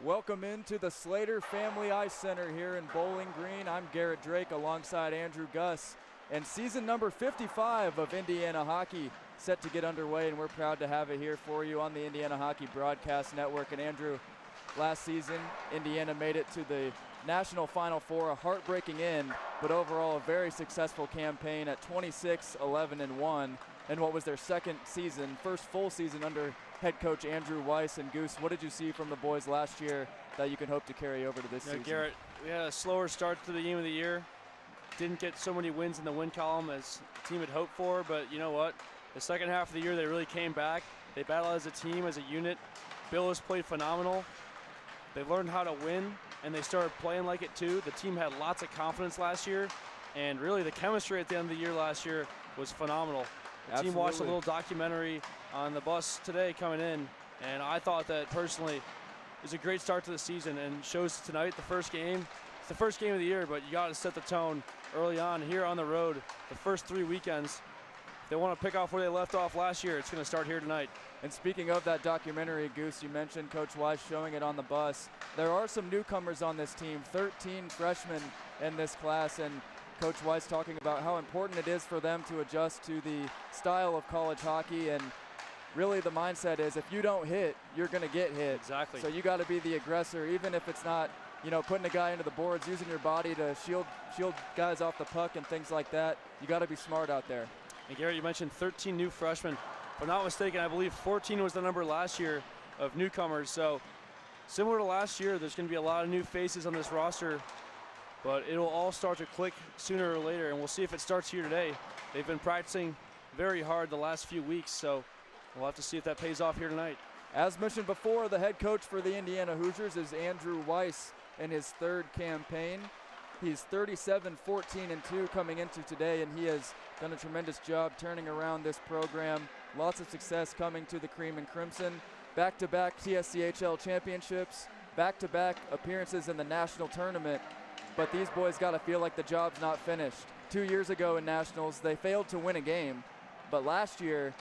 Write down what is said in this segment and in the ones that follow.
Welcome into the Slater Family Ice Center here in Bowling Green. I'm Garrett Drake alongside Andrew Gus. And season number 55 of Indiana Hockey set to get underway, and we're proud to have it here for you on the Indiana Hockey Broadcast Network. And Andrew, last season, Indiana made it to the National Final Four, a heartbreaking end, but overall a very successful campaign at 26-11-1, and what was their second season, first full season under head coach Andrew Weiss. And Goose, what did you see from the boys last year that you can hope to carry over to this season? Garrett, we had a slower start to the game of the year. Didn't get so many wins in the win column as the team had hoped for, but you know what? The second half of the year, they really came back. They battled as a team, as a unit. Bill has played phenomenal. They learned how to win, and they started playing like it too. The team had lots of confidence last year, and really the chemistry at the end of the year last year was phenomenal. The team watched a little documentary on the bus today coming in, and I thought that personally is a great start to the season and shows tonight, the first game. It's the first game of the year, but you got to set the tone early on here on the road. The first 3 weekends, if they want to pick off where they left off last year, it's going to start here tonight. And speaking of that documentary, Goose, you mentioned Coach Weiss showing it on the bus. There are some newcomers on this team, 13 freshmen in this class, and Coach Weiss talking about how important it is for them to adjust to the style of college hockey. And really the mindset is if you don't hit, you're going to get hit. Exactly. So you got to be the aggressor, even if it's not, you know, putting a guy into the boards, using your body to shield guys off the puck and things like that. You got to be smart out there. And Garrett, you mentioned 13 new freshmen. If I'm not mistaken, I believe 14 was the number last year of newcomers. So similar to last year, there's going to be a lot of new faces on this roster, but it'll all start to click sooner or later, and we'll see if it starts here today. They've been practicing very hard the last few weeks, so we'll have to see if that pays off here tonight. As mentioned before, the head coach for the Indiana Hoosiers is Andrew Weiss in his third campaign. He's 37-14-2 coming into today, and he has done a tremendous job turning around this program. Lots of success coming to the Cream and Crimson. Back-to-back TSCHL championships, back-to-back appearances in the national tournament. But these boys got to feel like the job's not finished. 2 years ago in nationals, they failed to win a game. But last year,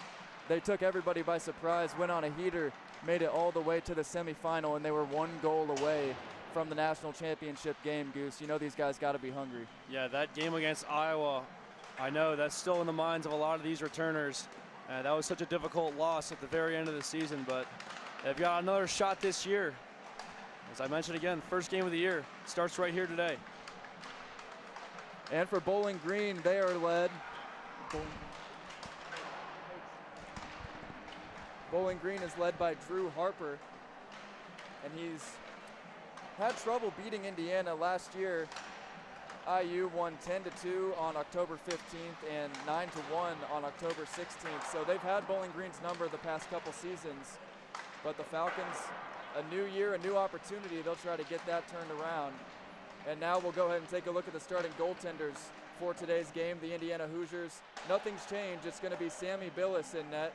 they took everybody by surprise, went on a heater, made it all the way to the semifinal, and they were 1 goal away from the national championship game, Goose. You know these guys got to be hungry. Yeah, that game against Iowa, I know that's still in the minds of a lot of these returners. That was such a difficult loss at the very end of the season, but they've got another shot this year. As I mentioned again, first game of the year starts right here today. And for Bowling Green, they are led. Bowling Green is led by Drew Harper, and he's had trouble beating Indiana last year. IU won 10-2 on October 15th and 9-1 on October 16th. So they've had Bowling Green's number the past couple seasons, but the Falcons, a new year, a new opportunity. They'll try to get that turned around. And now we'll go ahead and take a look at the starting goaltenders for today's game, the Indiana Hoosiers. Nothing's changed. It's going to be Sammy Billis in net.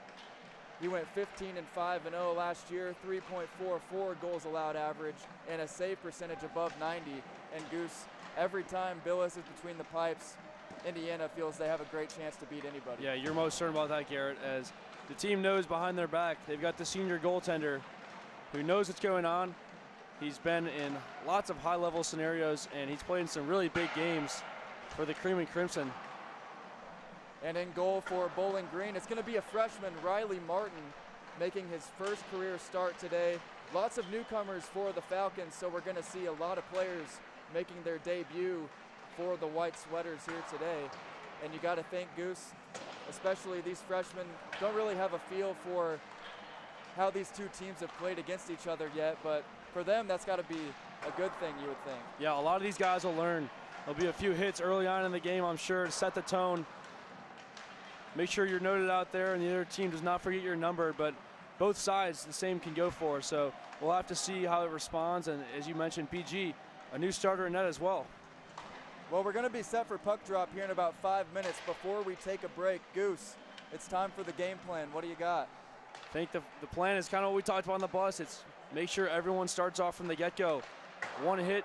He went 15-5-0 last year, 3.44 goals allowed average, and a save percentage above 90. And Goose, every time Billis is between the pipes, Indiana feels they have a great chance to beat anybody. Yeah, you're most certain about that, Garrett, as the team knows behind their back they've got the senior goaltender who knows what's going on. He's been in lots of high-level scenarios, and he's played in some really big games for the Cream and Crimson. And in goal for Bowling Green, it's going to be a freshman, Riley Martin, making his first career start today. Lots of newcomers for the Falcons, so we're going to see a lot of players making their debut for the white sweaters here today. And you got to think, Goose, especially these freshmen, don't really have a feel for how these two teams have played against each other yet, but for them, that's got to be a good thing, you would think. Yeah, a lot of these guys will learn. There'll be a few hits early on in the game, I'm sure, to set the tone. Make sure you're noted out there and the other team does not forget your number, but both sides the same can go for. So we'll have to see how it responds. And as you mentioned, PG, a new starter in net as well. Well, we're going to be set for puck drop here in about 5 minutes. Before we take a break, Goose, it's time for the game plan. What do you got? I think the plan is kind of what we talked about on the bus. It's make sure everyone starts off from the get-go. One hit,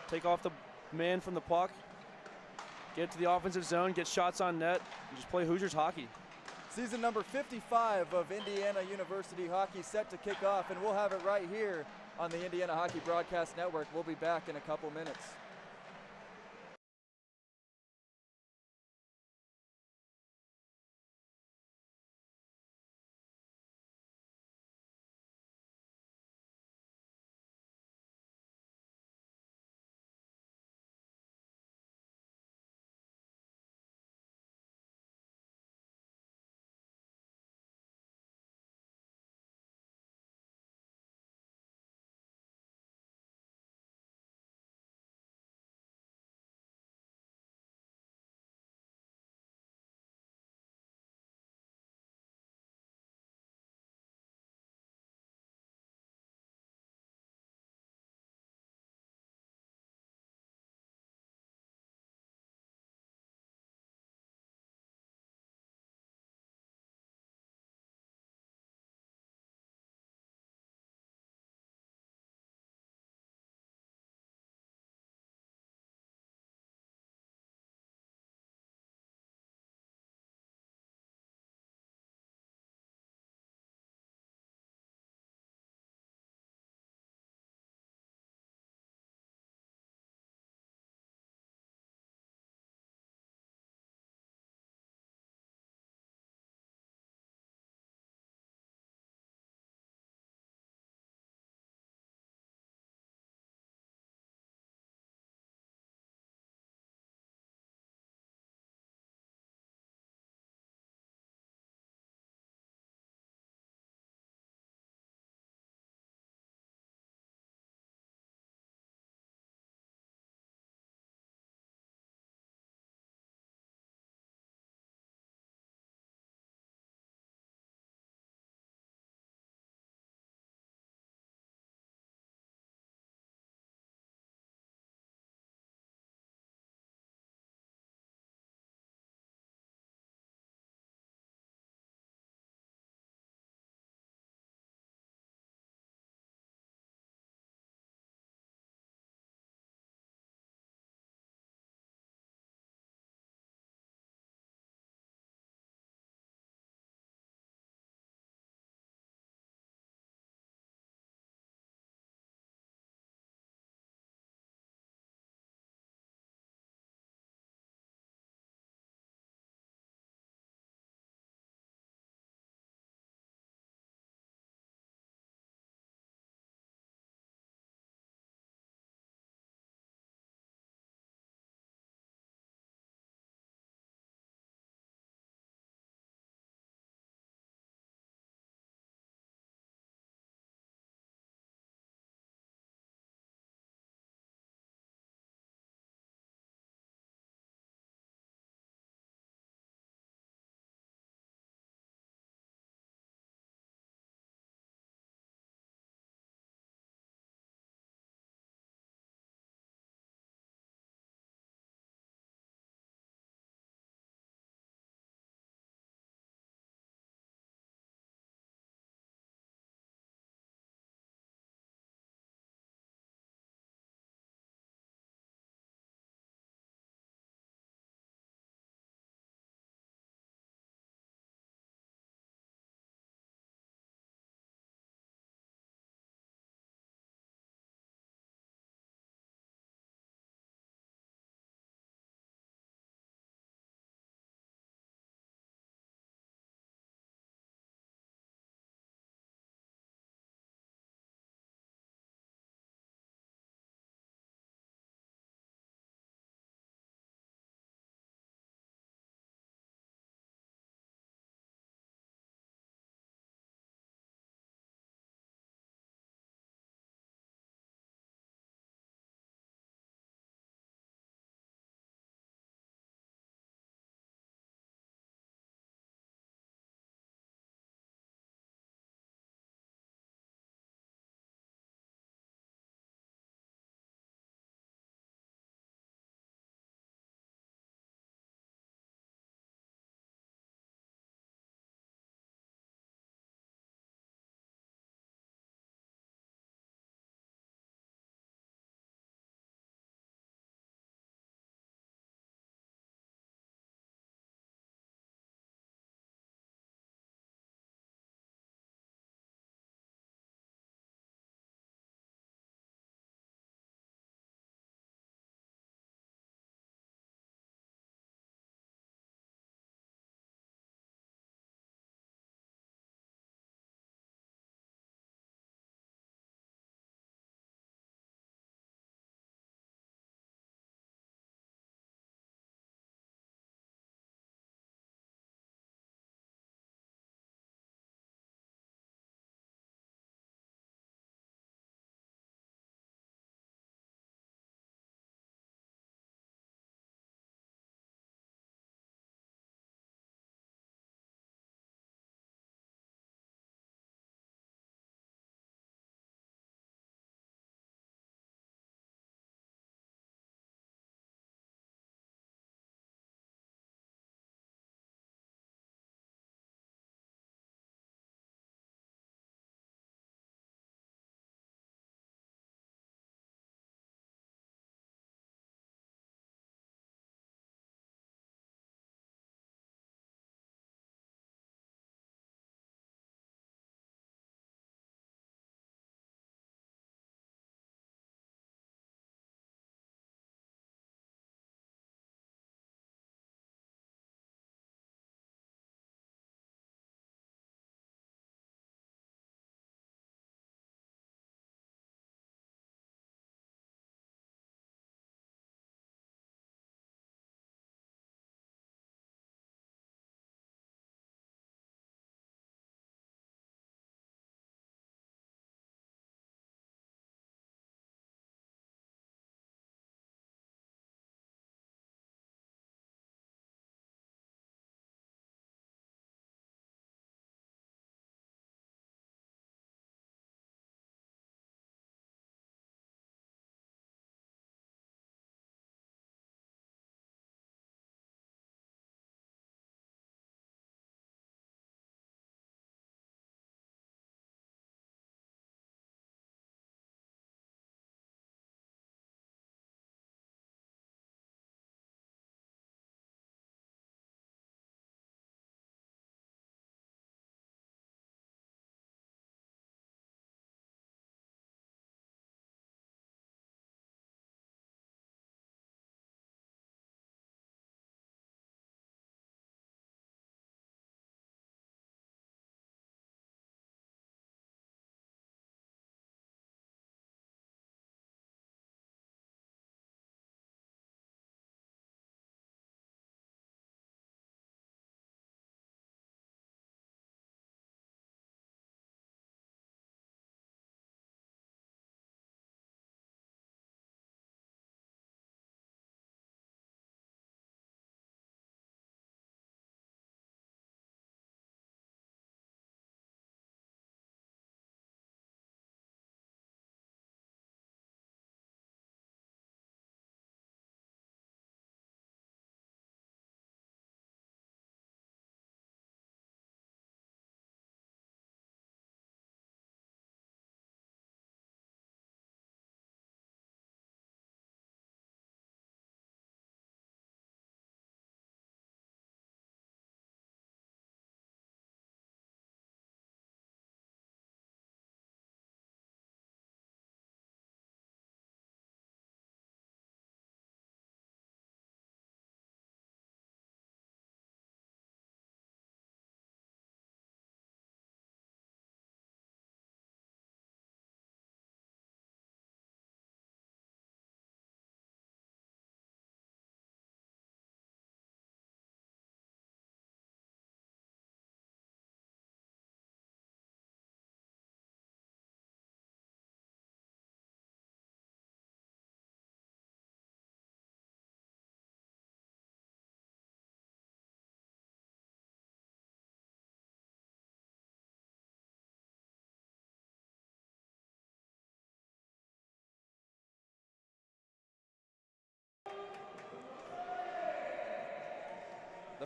take off the man from the puck, get to the offensive zone, get shots on net, and just play Hoosiers hockey. Season number 55 of Indiana University hockey set to kick off, and we'll have it right here on the Indiana Hockey Broadcast Network. We'll be back in a couple minutes.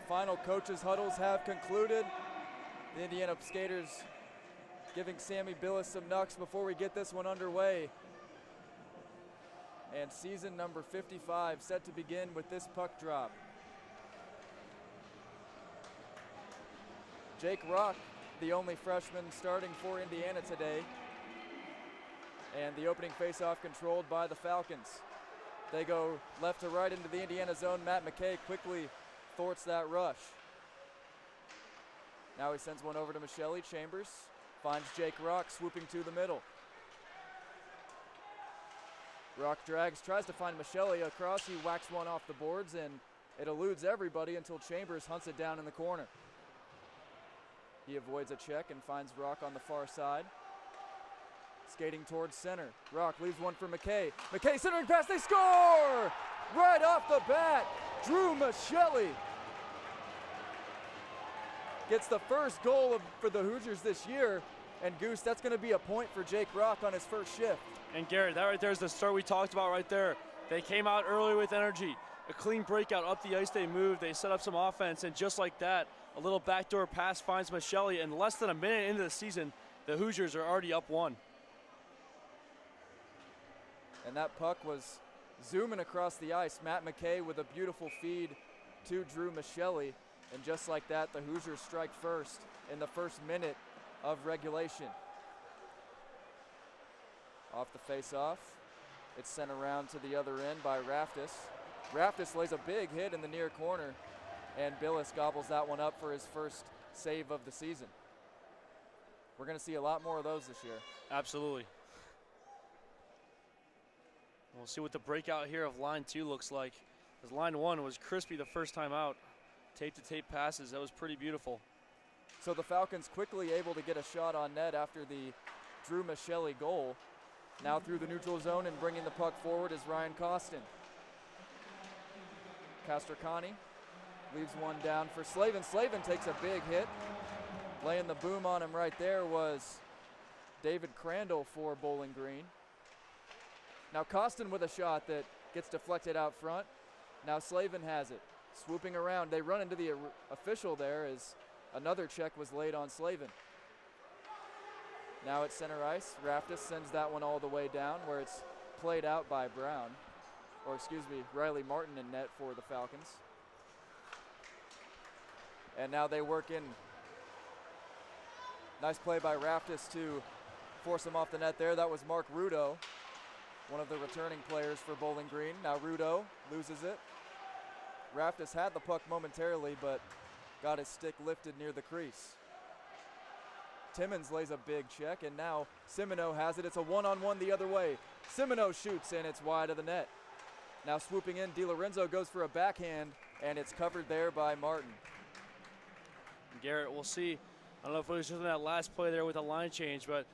final coaches' huddles have concluded. The Indiana skaters giving Sammy Billis some knucks before we get this one underway. And season number 55 set to begin with this puck drop. Jake Rock, the only freshman starting for Indiana today. And the opening faceoff controlled by the Falcons. They go left to right into the Indiana zone. Matt McKay quickly thwarts that rush. Now he sends one over to Michelli. Chambers finds Jake Rock swooping to the middle. Rock drags, tries to find Michelli across. He whacks one off the boards, and it eludes everybody until Chambers hunts it down in the corner. He avoids a check and finds Rock on the far side. Skating towards center. Rock leaves one for McKay. McKay centering pass, they score! Right off the bat, Drew Michelli gets the first goal for the Hoosiers this year. And Goose, that's gonna be a point for Jake Rock on his first shift. And Garrett, that right there is the start we talked about right there. They came out early with energy. A clean breakout up the ice, they moved, they set up some offense, and just like that, a little backdoor pass finds Michelli, and less than a minute into the season, the Hoosiers are already up 1. And that puck was zooming across the ice. Matt McKay with a beautiful feed to Drew Michelli, and just like that, the Hoosiers strike first in the first minute of regulation. Off the face-off, it's sent around to the other end by Raftis. Raftis lays a big hit in the near corner, and Billis gobbles that one up for his first save of the season. We're going to see a lot more of those this year. Absolutely. We'll see what the breakout here of line 2 looks like. As line 1 was crispy the first time out. Tape-to-tape passes, that was pretty beautiful. So the Falcons quickly able to get a shot on net after the Drew Michelli goal. Now through the neutral zone and bringing the puck forward is Ryan Costin. Castracani leaves one down for Slavin. Slavin takes a big hit. Laying the boom on him right there was David Crandall for Bowling Green. Now Costin with a shot that gets deflected out front. Now Slavin has it. Swooping around, they run into the official there as another check was laid on Slavin. Now at center ice, Raftis sends that one all the way down where it's played out by Brown. Or excuse me, Riley Martin in net for the Falcons. And now they work in. Nice play by Raftis to force him off the net there. That was Mark Rudo, one of the returning players for Bowling Green. Now Rudo loses it. Raftis had the puck momentarily, but got his stick lifted near the crease. Timmons lays a big check, and now Simoneau has it. It's a one-on-one the other way. Simoneau shoots, and it's wide of the net. Now swooping in, DiLorenzo goes for a backhand, and it's covered there by Martin. Garrett, we'll see. I don't know if it was just in that last play there with a line change, but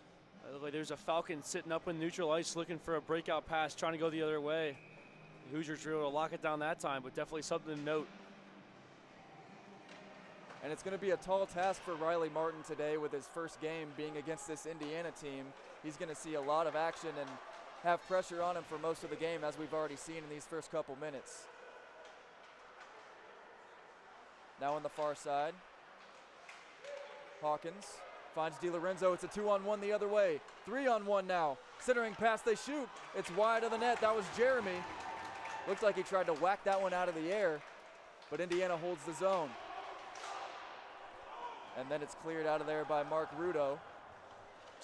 like there's a Falcon sitting up in neutral ice looking for a breakout pass, trying to go the other way. The Hoosiers were able to lock it down that time, but definitely something to note. And it's going to be a tall task for Riley Martin today with his first game being against this Indiana team. He's going to see a lot of action and have pressure on him for most of the game, as we've already seen in these first couple minutes. Now on the far side, Hawkins finds DiLorenzo. It's a 2-on-1 the other way. 3-on-1 now. Centering pass, they shoot. It's wide of the net. That was Jeremy. Looks like he tried to whack that one out of the air, but Indiana holds the zone. And then it's cleared out of there by Mark Rudo.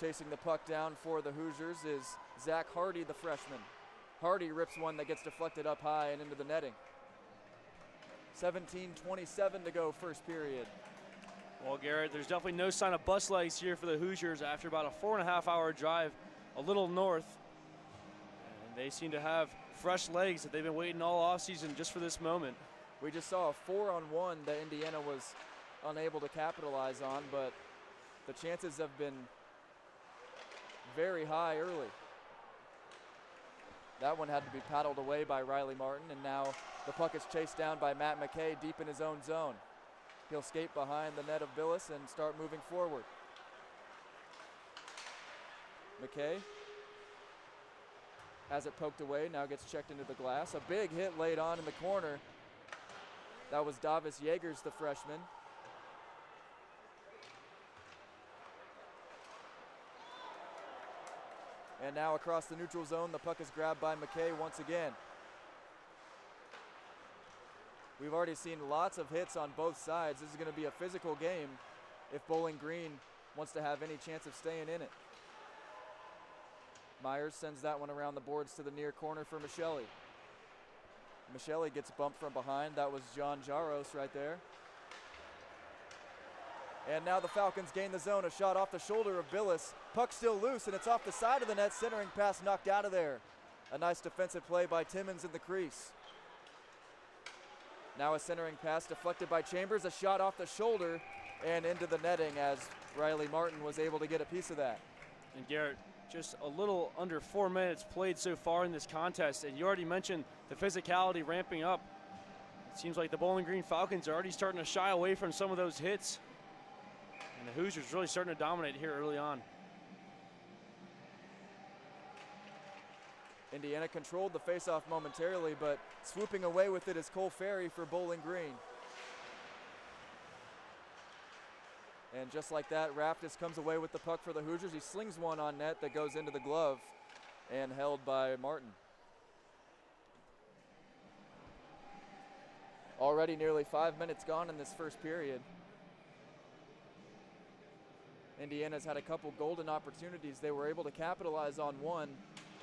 Chasing the puck down for the Hoosiers is Zach Hardy, the freshman. Hardy rips one that gets deflected up high and into the netting. 17:27 to go first period. Well, Garrett, there's definitely no sign of bus legs here for the Hoosiers after about a 4.5-hour drive a little north. And they seem to have fresh legs that they've been waiting all offseason just for this moment. We just saw a 4-on-1 that Indiana was unable to capitalize on, but the chances have been very high early. That one had to be paddled away by Riley Martin, and now the puck is chased down by Matt McKay deep in his own zone. He'll skate behind the net of Billis and start moving forward. McKay has it poked away, now gets checked into the glass. A big hit laid on in the corner. That was Davis Yeagers, the freshman. And now across the neutral zone, the puck is grabbed by McKay once again. We've already seen lots of hits on both sides. This is going to be a physical game if Bowling Green wants to have any chance of staying in it. Myers sends that one around the boards to the near corner for Michelli. Michelli gets bumped from behind. That was John Jaros right there. And now the Falcons gain the zone. A shot off the shoulder of Billis. Puck still loose, and it's off the side of the net. Centering pass knocked out of there. A nice defensive play by Timmons in the crease. Now a centering pass deflected by Chambers. A shot off the shoulder and into the netting as Riley Martin was able to get a piece of that. And Garrett, just a little under 4 minutes played so far in this contest, and you already mentioned the physicality ramping up. It seems like the Bowling Green Falcons are already starting to shy away from some of those hits. And the Hoosiers really starting to dominate here early on. Indiana controlled the faceoff momentarily, but swooping away with it is Cole Ferry for Bowling Green. And just like that, Raftis comes away with the puck for the Hoosiers. He slings one on net that goes into the glove and held by Martin. Already nearly 5 minutes gone in this first period. Indiana's had a couple golden opportunities. They were able to capitalize on one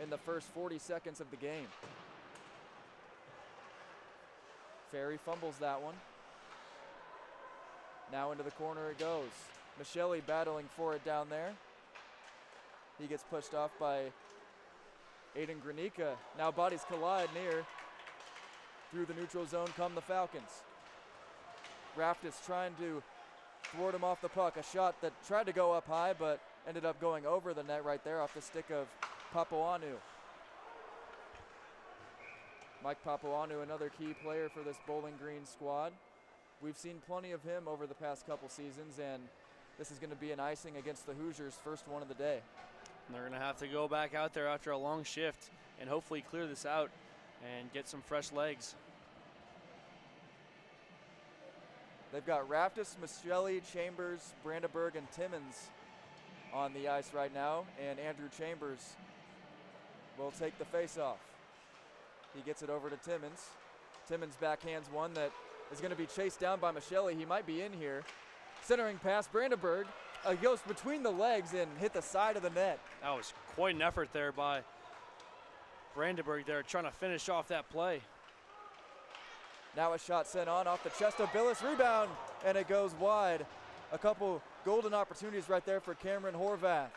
in the first 40 seconds of the game. Ferry fumbles that one. Now into the corner it goes. Michelli battling for it down there. He gets pushed off by Aiden Granica. Now bodies collide near. Through the neutral zone come the Falcons. Raftis trying to thwart him off the puck. A shot that tried to go up high but ended up going over the net right there off the stick of Papuanu. Mike Papuanu, another key player for this Bowling Green squad. We've seen plenty of him over the past couple seasons, and this is going to be an icing against the Hoosiers' first one of the day. And they're going to have to go back out there after a long shift and hopefully clear this out and get some fresh legs. They've got Raftis, Michelli, Chambers, Brandenburg, and Timmons on the ice right now, and Andrew Chambers will take the face-off. He gets it over to Timmons. Timmons backhands one that is going to be chased down by Michelli. He might be in here. Centering pass, Brandenburg goes between the legs and hit the side of the net. That was quite an effort there by Brandenburg there, trying to finish off that play. Now a shot sent on off the chest of Billis, rebound, and it goes wide. A couple golden opportunities right there for Cameron Horvath.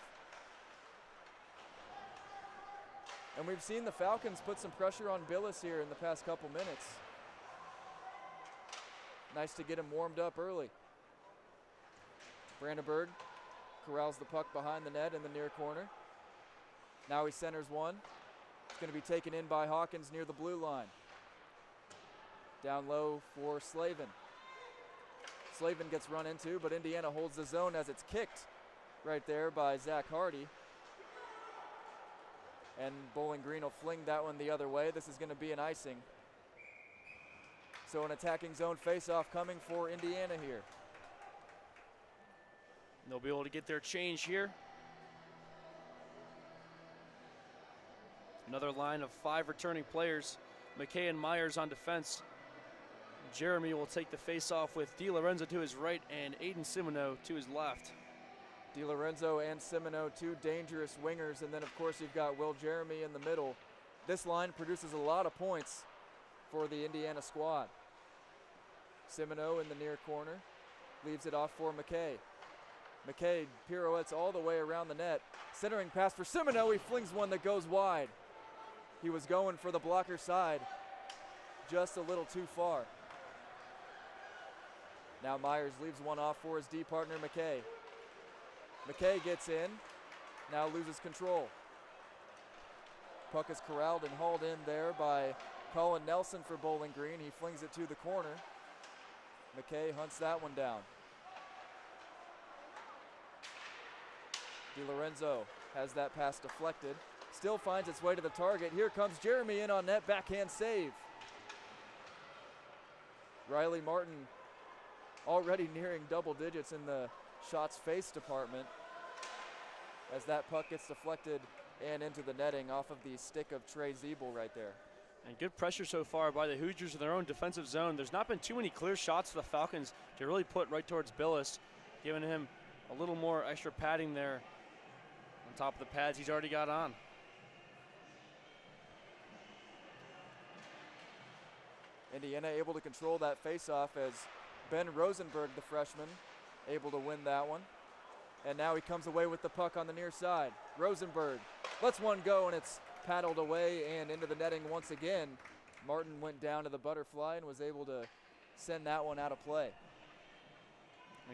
And we've seen the Falcons put some pressure on Billis here in the past couple minutes. Nice to get him warmed up early. Brandenburg corrals the puck behind the net in the near corner. Now he centers one. It's going to be taken in by Hawkins near the blue line. Down low for Slavin. Slavin gets run into, but Indiana holds the zone as it's kicked right there by Zach Hardy. And Bowling Green will fling that one the other way. This is going to be an icing. So an attacking zone faceoff coming for Indiana here. They'll be able to get their change here. Another line of 5 returning players. McKay and Myers on defense. Jeremy will take the face-off with DiLorenzo to his right and Aiden Simoneau to his left. DiLorenzo and Simoneau, two dangerous wingers, and then of course you've got Will Jeremy in the middle. This line produces a lot of points for the Indiana squad. Simoneau in the near corner, leaves it off for McKay. McKay pirouettes all the way around the net. Centering pass for Simoneau, he flings one that goes wide. He was going for the blocker side, just a little too far. Now Myers leaves one off for his D partner, McKay. McKay gets in, now loses control. Puck is corralled and hauled in there by Colin Nelson for Bowling Green. He flings it to the corner. McKay hunts that one down. DiLorenzo has that pass deflected. Still finds its way to the target. Here comes Jeremy in on net, backhand save. Riley Martin already nearing double digits in the shots face department as that puck gets deflected and into the netting off of the stick of Trey Zeeble right there. And good pressure so far by the Hoosiers in their own defensive zone. There's not been too many clear shots for the Falcons to really put right towards Billis, giving him a little more extra padding there on top of the pads he's already got on. Indiana able to control that faceoff as Ben Rosenberg, the freshman, able to win that one. And now he comes away with the puck on the near side. Rosenberg lets one go, and it's paddled away and into the netting once again. Martin went down to the butterfly and was able to send that one out of play.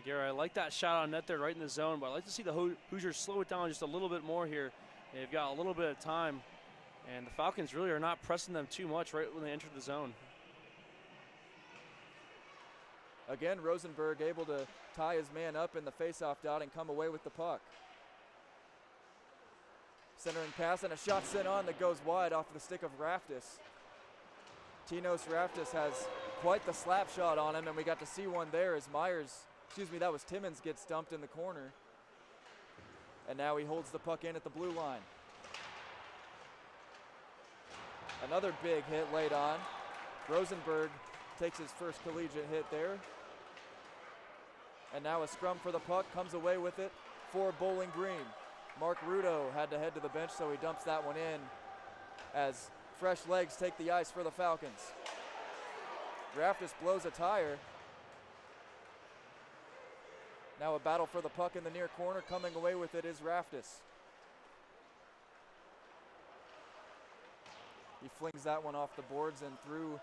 Garrett, I like that shot on net there right in the zone, but I'd like to see the Hoosiers slow it down just a little bit more here. They've got a little bit of time, and the Falcons really are not pressing them too much right when they enter the zone. Again, Rosenberg able to tie his man up in the faceoff dot and come away with the puck. Centering pass and a shot sent on that goes wide off the stick of Raftis. Tinos Raftis has quite the slap shot on him, and we got to see one there as that was Timmons, gets dumped in the corner. And now he holds the puck in at the blue line. Another big hit laid on. Rosenberg takes his first collegiate hit there. And now a scrum for the puck, comes away with it for Bowling Green. Mark Rudo had to head to the bench, so he dumps that one in as fresh legs take the ice for the Falcons. Raftis blows a tire. Now a battle for the puck in the near corner. Coming away with it is Raftis. He flings that one off the boards and through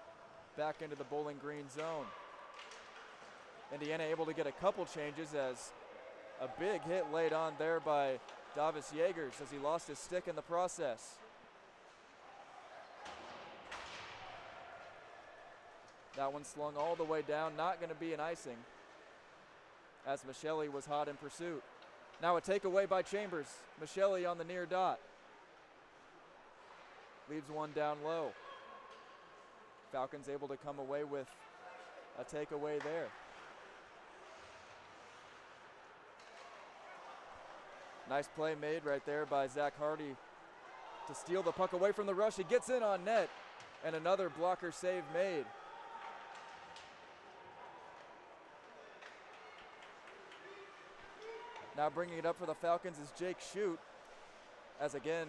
back into the Bowling Green zone. Indiana able to get a couple changes as a big hit laid on there by Davis Yeagers as he lost his stick in the process. That one slung all the way down, not going to be an icing as Michelli was hot in pursuit. Now a takeaway by Chambers. Michelli on the near dot. Leaves one down low. Falcons able to come away with a takeaway there. Nice play made right there by Zach Hardy to steal the puck away from the rush. He gets in on net, and another blocker save made. Now bringing it up for the Falcons is Jake Shute, as again,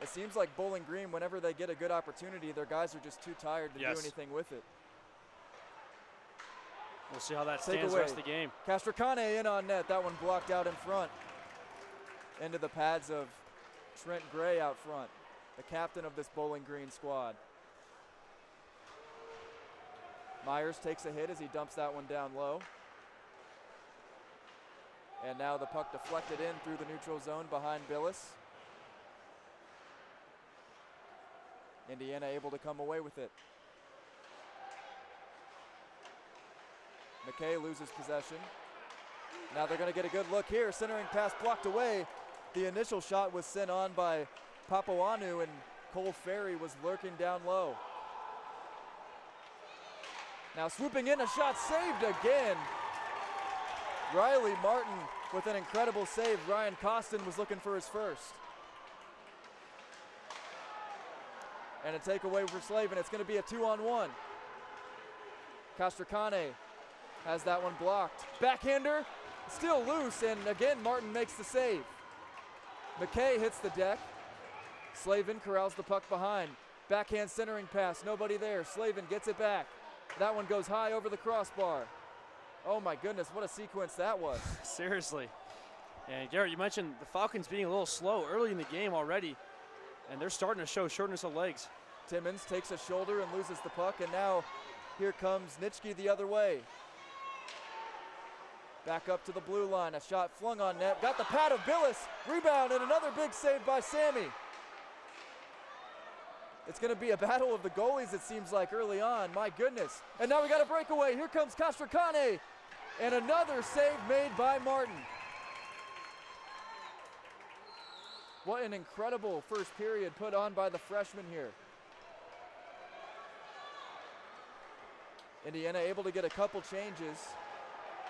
it seems like Bowling Green, whenever they get a good opportunity, their guys are just too tired to do anything with it. We'll see how that stands the rest of the game. Castricane in on net. That one blocked out in front. Into the pads of Trent Gray out front, the captain of this Bowling Green squad. Myers takes a hit as he dumps that one down low. And now the puck deflected in through the neutral zone behind Billis. Indiana able to come away with it. McKay loses possession. Now they're going to get a good look here. Centering pass blocked away. The initial shot was sent on by Papuanu, and Cole Ferry was lurking down low. Now swooping in, a shot saved again. Riley Martin with an incredible save. Ryan Costin was looking for his first. And a takeaway for Slavin. It's going to be a 2-on-1. Castricane has that one blocked. Backhander, still loose, and again Martin makes the save. McKay hits the deck. Slavin corrals the puck behind. Backhand centering pass, nobody there. Slavin gets it back. That one goes high over the crossbar. Oh my goodness, what a sequence that was. Seriously. And Garrett, you mentioned the Falcons being a little slow early in the game already, and they're starting to show shortness of legs. Timmons takes a shoulder and loses the puck, and now here comes Nitschke the other way. Back up to the blue line, a shot flung on net. Got the pad of Billis, rebound, and another big save by Sammy. It's going to be a battle of the goalies, it seems like, early on. My goodness. And now we got a breakaway. Here comes Castricane, and another save made by Martin. What an incredible first period put on by the freshman here. Indiana able to get a couple changes.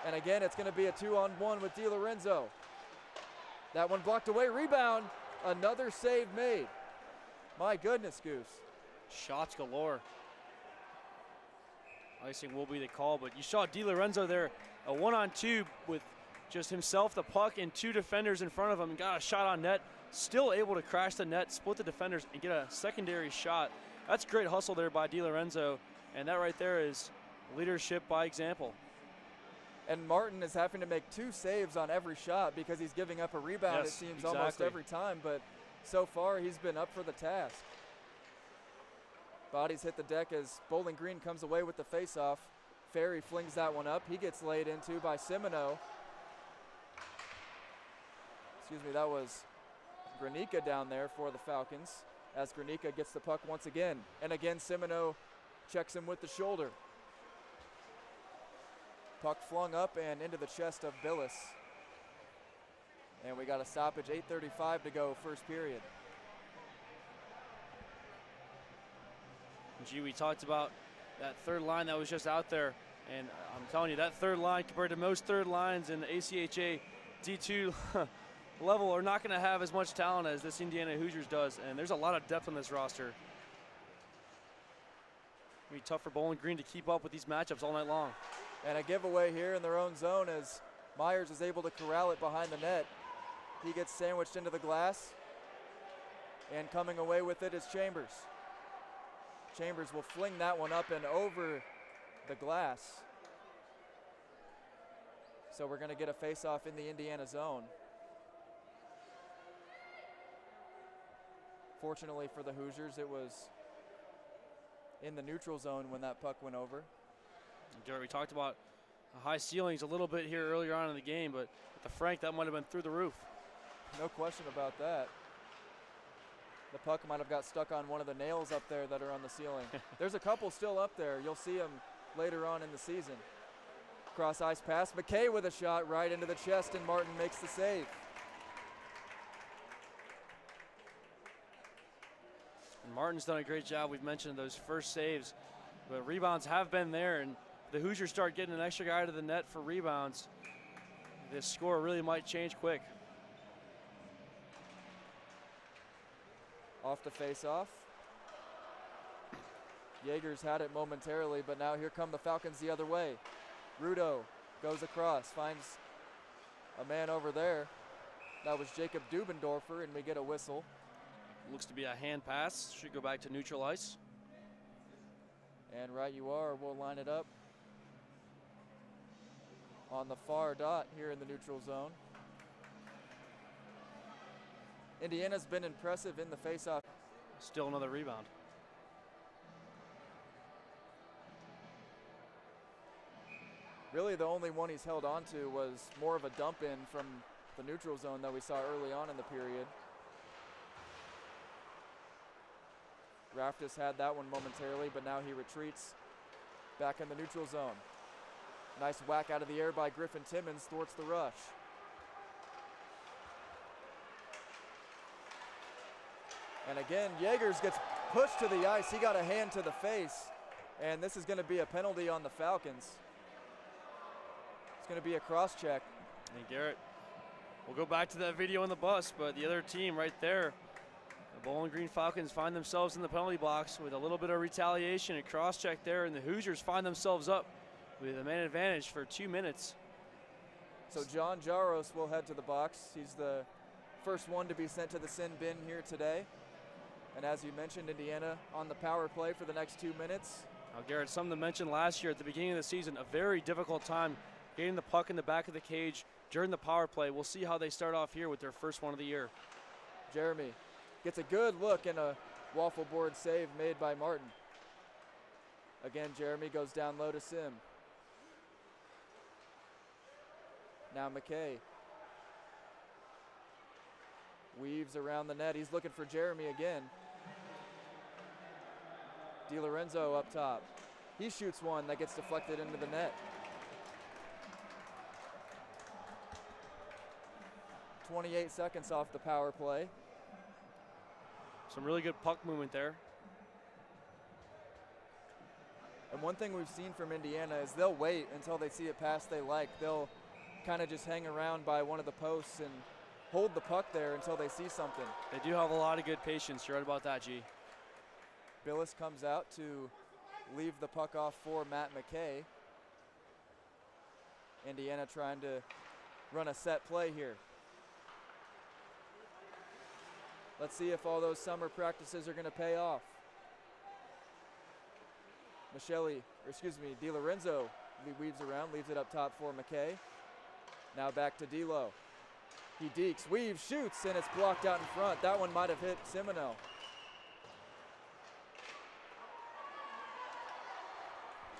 And again, it's going to be a 2-on-1 with DiLorenzo. That one blocked away, rebound, another save made. My goodness, Goose. Shots galore. Icing will be the call, but you saw DiLorenzo there, a 1-on-2 with just himself, the puck, and 2 defenders in front of him, and got a shot on net, still able to crash the net, split the defenders, and get a secondary shot. That's great hustle there by DiLorenzo, and that right there is leadership by example. And Martin is having to make 2 saves on every shot because he's giving up a rebound, yes, it seems, exactly. almost every time, but so far he's been up for the task. Bodies hit the deck as Bowling Green comes away with the faceoff. Ferry flings that one up. He gets laid into by Semino. Excuse me, that was Granica down there for the Falcons as Granica gets the puck once again. And again, Semino checks him with the shoulder. Puck flung up and into the chest of Billis. And we got a stoppage, 8:35 to go, first period. Gee, we talked about that third line that was just out there, and I'm telling you, that third line compared to most third lines in the ACHA D2 level are not going to have as much talent as this Indiana Hoosiers does, and there's a lot of depth on this roster. It'll be tough for Bowling Green to keep up with these matchups all night long. And a giveaway here in their own zone as Myers is able to corral it behind the net. He gets sandwiched into the glass, and coming away with it is Chambers. Chambers will fling that one up and over the glass. So we're going to get a face-off in the Indiana zone. Fortunately for the Hoosiers, it was in the neutral zone when that puck went over. Garrett, we talked about high ceilings a little bit here earlier on in the game, but with the Frank, that might have been through the roof. No question about that. The puck might have got stuck on one of the nails up there that are on the ceiling. There's a couple still up there. You'll see them later on in the season. Cross ice pass. McKay with a shot right into the chest, and Martin makes the save. And Martin's done a great job. We've mentioned those first saves, but rebounds have been there, and the Hoosiers start getting an extra guy to the net for rebounds. This score really might change quick. Off the face-off. Jaegers had it momentarily, but now here come the Falcons the other way. Rudo goes across, finds a man over there. That was Jacob Dubendorfer, and we get a whistle. Looks to be a hand pass. Should go back to neutral ice. And right you are, we'll line it up on the far dot here in the neutral zone. Indiana's been impressive in the faceoff. Still another rebound. Really the only one he's held on to was more of a dump in from the neutral zone that we saw early on in the period. Raftis had that one momentarily, but now he retreats back in the neutral zone. Nice whack out of the air by Griffin Timmons, thwarts the rush. And again, Jaegers gets pushed to the ice. He got a hand to the face, and this is going to be a penalty on the Falcons. It's going to be a cross check. And Garrett, we'll go back to that video on the bus, but the other team right there, the Bowling Green Falcons find themselves in the penalty box with a little bit of retaliation and cross check there, and the Hoosiers find themselves up with a man advantage for 2 minutes. So John Jaros will head to the box. He's the first one to be sent to the sin bin here today. And as you mentioned, Indiana on the power play for the next 2 minutes. Now, Garrett, something to mention last year at the beginning of the season, a very difficult time getting the puck in the back of the cage during the power play. We'll see how they start off here with their first one of the year. Jeremy gets a good look and a waffle board save made by Martin. Again, Jeremy goes down low to Sim. Now McKay weaves around the net. He's looking for Jeremy again. DiLorenzo up top. He shoots one that gets deflected into the net. 28 seconds off the power play. Some really good puck movement there. And one thing we've seen from Indiana is they'll wait until they see a pass they like. They'll kind of just hang around by one of the posts and hold the puck there until they see something. They do have a lot of good patience. You're right about that, G. Billis comes out to leave the puck off for Matt McKay. Indiana trying to run a set play here. Let's see if all those summer practices are going to pay off. Di Lorenzo weaves around, leaves it up top for McKay. Now back to D'Lo. He dekes, weaves, shoots, and it's blocked out in front. That one might have hit Semino.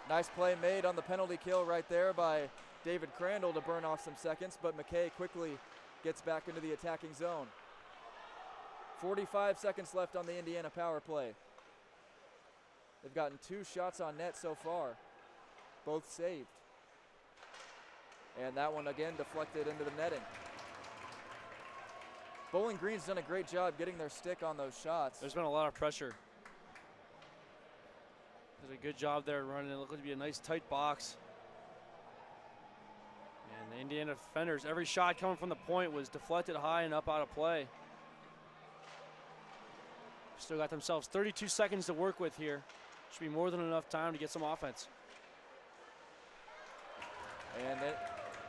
Nice play made on the penalty kill right there by David Crandall to burn off some seconds, but McKay quickly gets back into the attacking zone. 45 seconds left on the Indiana power play. They've gotten 2 shots on net so far, both saved. And that one again deflected into the netting. Bowling Green's done a great job getting their stick on those shots. There's been a lot of pressure. Did a good job there running. It looked to be a nice tight box. And the Indiana defenders, every shot coming from the point was deflected high and up out of play. Still got themselves 32 seconds to work with here. Should be more than enough time to get some offense. And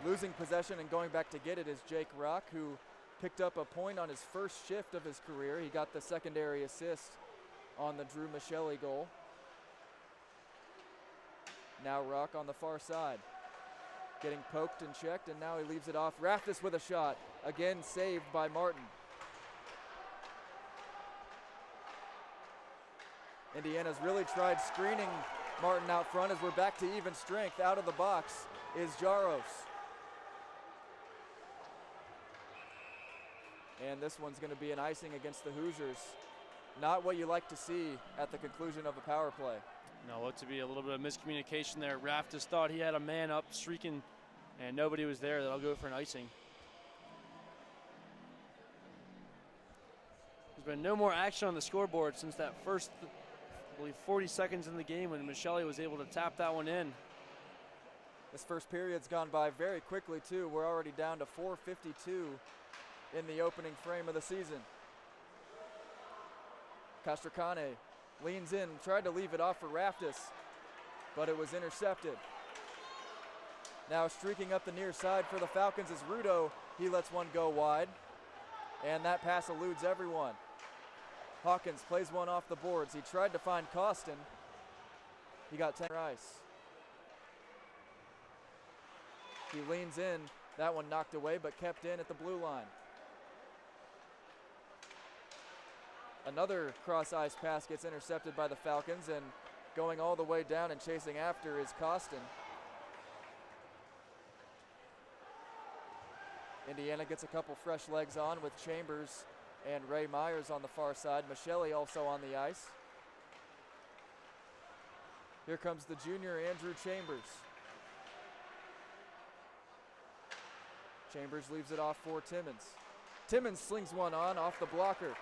losing possession and going back to get it is Jake Rock, who picked up a point on his first shift of his career. He got the secondary assist on the Drew Michelli goal. Now Rock on the far side, getting poked and checked, and now he leaves it off. Raftis with a shot, again saved by Martin. Indiana's really tried screening Martin out front as we're back to even strength. Out of the box is Jaros. And this one's going to be an icing against the Hoosiers. Not what you like to see at the conclusion of a power play. No, looked to be a little bit of miscommunication there. Raftis thought he had a man up streaking, and nobody was there. That'll go for an icing. There's been no more action on the scoreboard since that first, I believe, 40 seconds in the game when Michelli was able to tap that one in. This first period's gone by very quickly, too. We're already down to 4:52 in the opening frame of the season. Castracane leans in, tried to leave it off for Raftis, but it was intercepted. Now streaking up the near side for the Falcons is Rudo. He lets one go wide, and that pass eludes everyone. Hawkins plays one off the boards. He tried to find Costin. He got 10 ice. He leans in. That one knocked away, but kept in at the blue line. Another cross-ice pass gets intercepted by the Falcons, and going all the way down and chasing after is Costin. Indiana gets a couple fresh legs on with Chambers and Ray Myers on the far side. Michelli also on the ice. Here comes the junior Andrew Chambers. Chambers leaves it off for Timmons. Timmons slings one on off the blocker.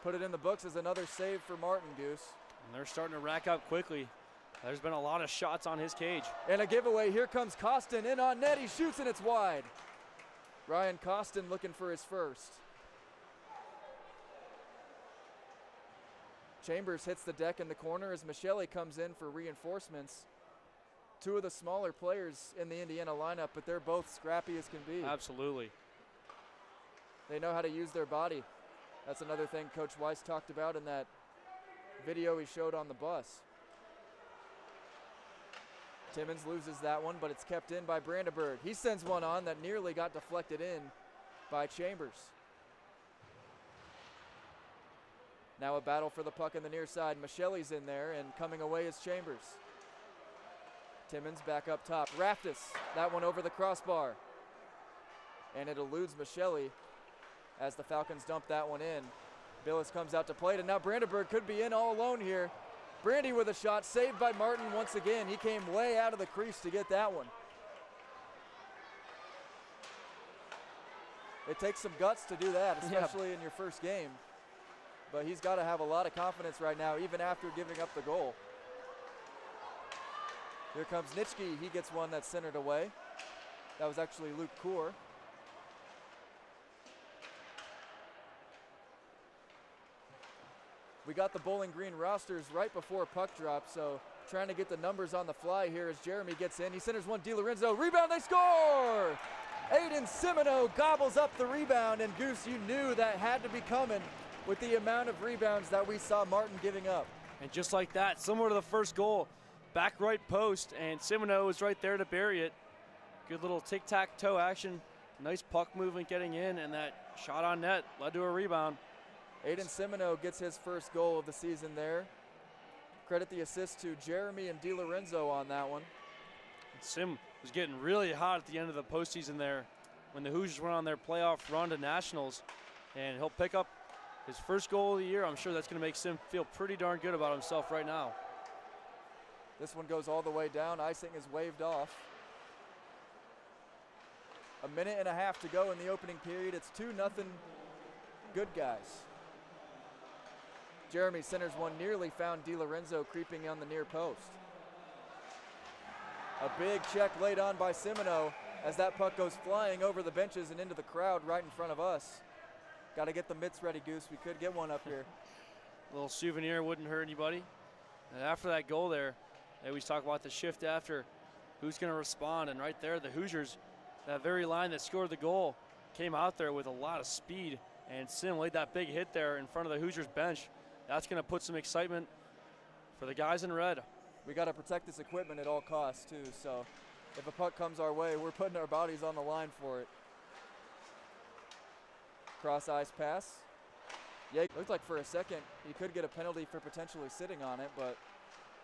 Put it in the books as another save for Martin Goose. And they're starting to rack up quickly. There's been a lot of shots on his cage. And a giveaway. Here comes Costin in on net. He shoots and it's wide. Ryan Costin looking for his first. Chambers hits the deck in the corner as Michelli comes in for reinforcements. Two of the smaller players in the Indiana lineup, but they're both scrappy as can be. Absolutely. They know how to use their body. That's another thing Coach Weiss talked about in that video he showed on the bus. Timmons loses that one, but it's kept in by Brandenburg. He sends one on that nearly got deflected in by Chambers. Now a battle for the puck in the near side. Michelli's in there, and coming away is Chambers. Timmons back up top. Raftis, that one over the crossbar. And it eludes Michelli as the Falcons dump that one in. Billis comes out to play it, and now Brandenburg could be in all alone here. Brandy with a shot, saved by Martin once again. He came way out of the crease to get that one. It takes some guts to do that, especially in your first game. but he's got to have a lot of confidence right now, even after giving up the goal. Here comes Nitschke. He gets one that's centered away. That was actually Luke Kaur. We got the Bowling Green rosters right before puck drop, so trying to get the numbers on the fly here as Jeremy gets in. He centers one, DiLorenzo, rebound, they score! Aiden Simino gobbles up the rebound, and Goose, you knew that had to be coming with the amount of rebounds that we saw Martin giving up. And just like that, similar to the first goal, back right post, and Simino was right there to bury it. Good little tic-tac-toe action, nice puck movement getting in, and that shot on net led to a rebound. Aiden Simino gets his first goal of the season there. Credit the assist to Jeremy and DiLorenzo on that one. Sim was getting really hot at the end of the postseason there when the Hoosiers went on their playoff run to nationals, and he'll pick up his first goal of the year. I'm sure that's going to make Sim feel pretty darn good about himself right now. This one goes all the way down. Icing is waved off. A minute and a half to go in the opening period. It's 2-0 Good Guys. Jeremy centers one, nearly found DiLorenzo creeping on the near post. A big check laid on by Simino as that puck goes flying over the benches and into the crowd right in front of us. Got to get the mitts ready, Goose. We could get one up here. A little souvenir wouldn't hurt anybody. And after that goal there, they always talk about the shift after, who's going to respond. And right there, the Hoosiers, that very line that scored the goal, came out there with a lot of speed. And Sim laid that big hit there in front of the Hoosiers bench. That's going to put some excitement for the guys in red. We got to protect this equipment at all costs, too. So if a puck comes our way, we're putting our bodies on the line for it. Cross ice pass. Yeah, looked like for a second he could get a penalty for potentially sitting on it, but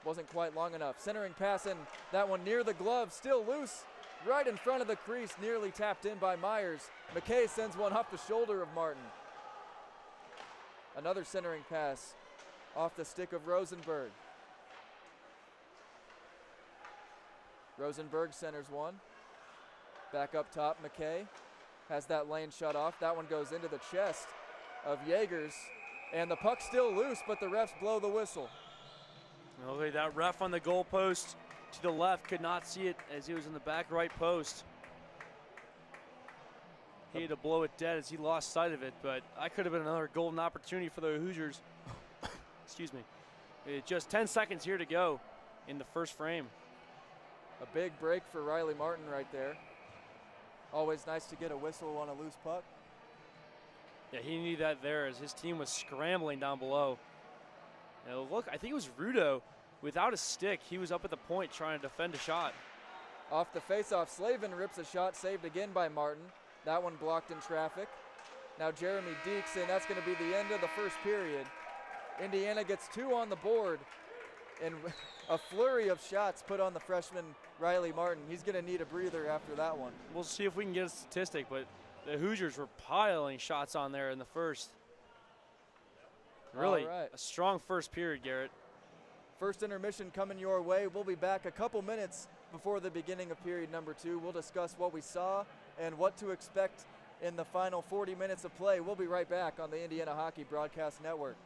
wasn't quite long enough. Centering pass, and that one near the glove, still loose, right in front of the crease, nearly tapped in by Myers. McKay sends one off the shoulder of Martin. Another centering pass off the stick of Rosenberg. Rosenberg centers one. Back up top, McKay has that lane shut off. That one goes into the chest of Yeagers, and the puck's still loose, but the refs blow the whistle. Okay, that ref on the goal post to the left could not see it as he was in the back right post. He had to blow it dead as he lost sight of it, but that could have been another golden opportunity for the Hoosiers. Excuse me. Just 10 seconds here to go in the first frame. A big break for Riley Martin right there. Always nice to get a whistle on a loose puck. Yeah, he needed that there as his team was scrambling down below. Now look, I think it was Rudo without a stick. He was up at the point trying to defend a shot. Off the faceoff, Slavin rips a shot, saved again by Martin. That one blocked in traffic. Now Jeremy Deeks, and that's going to be the end of the first period. Indiana gets 2 on the board, and a flurry of shots put on the freshman Riley Martin. He's going to need a breather after that one. We'll see if we can get a statistic, but the Hoosiers were piling shots on there in the first. Really a strong first period, Garrett. First intermission coming your way. We'll be back a couple minutes before the beginning of period number 2. We'll discuss what we saw and what to expect in the final 40 minutes of play. We'll be right back on the Indiana Hockey Broadcast Network.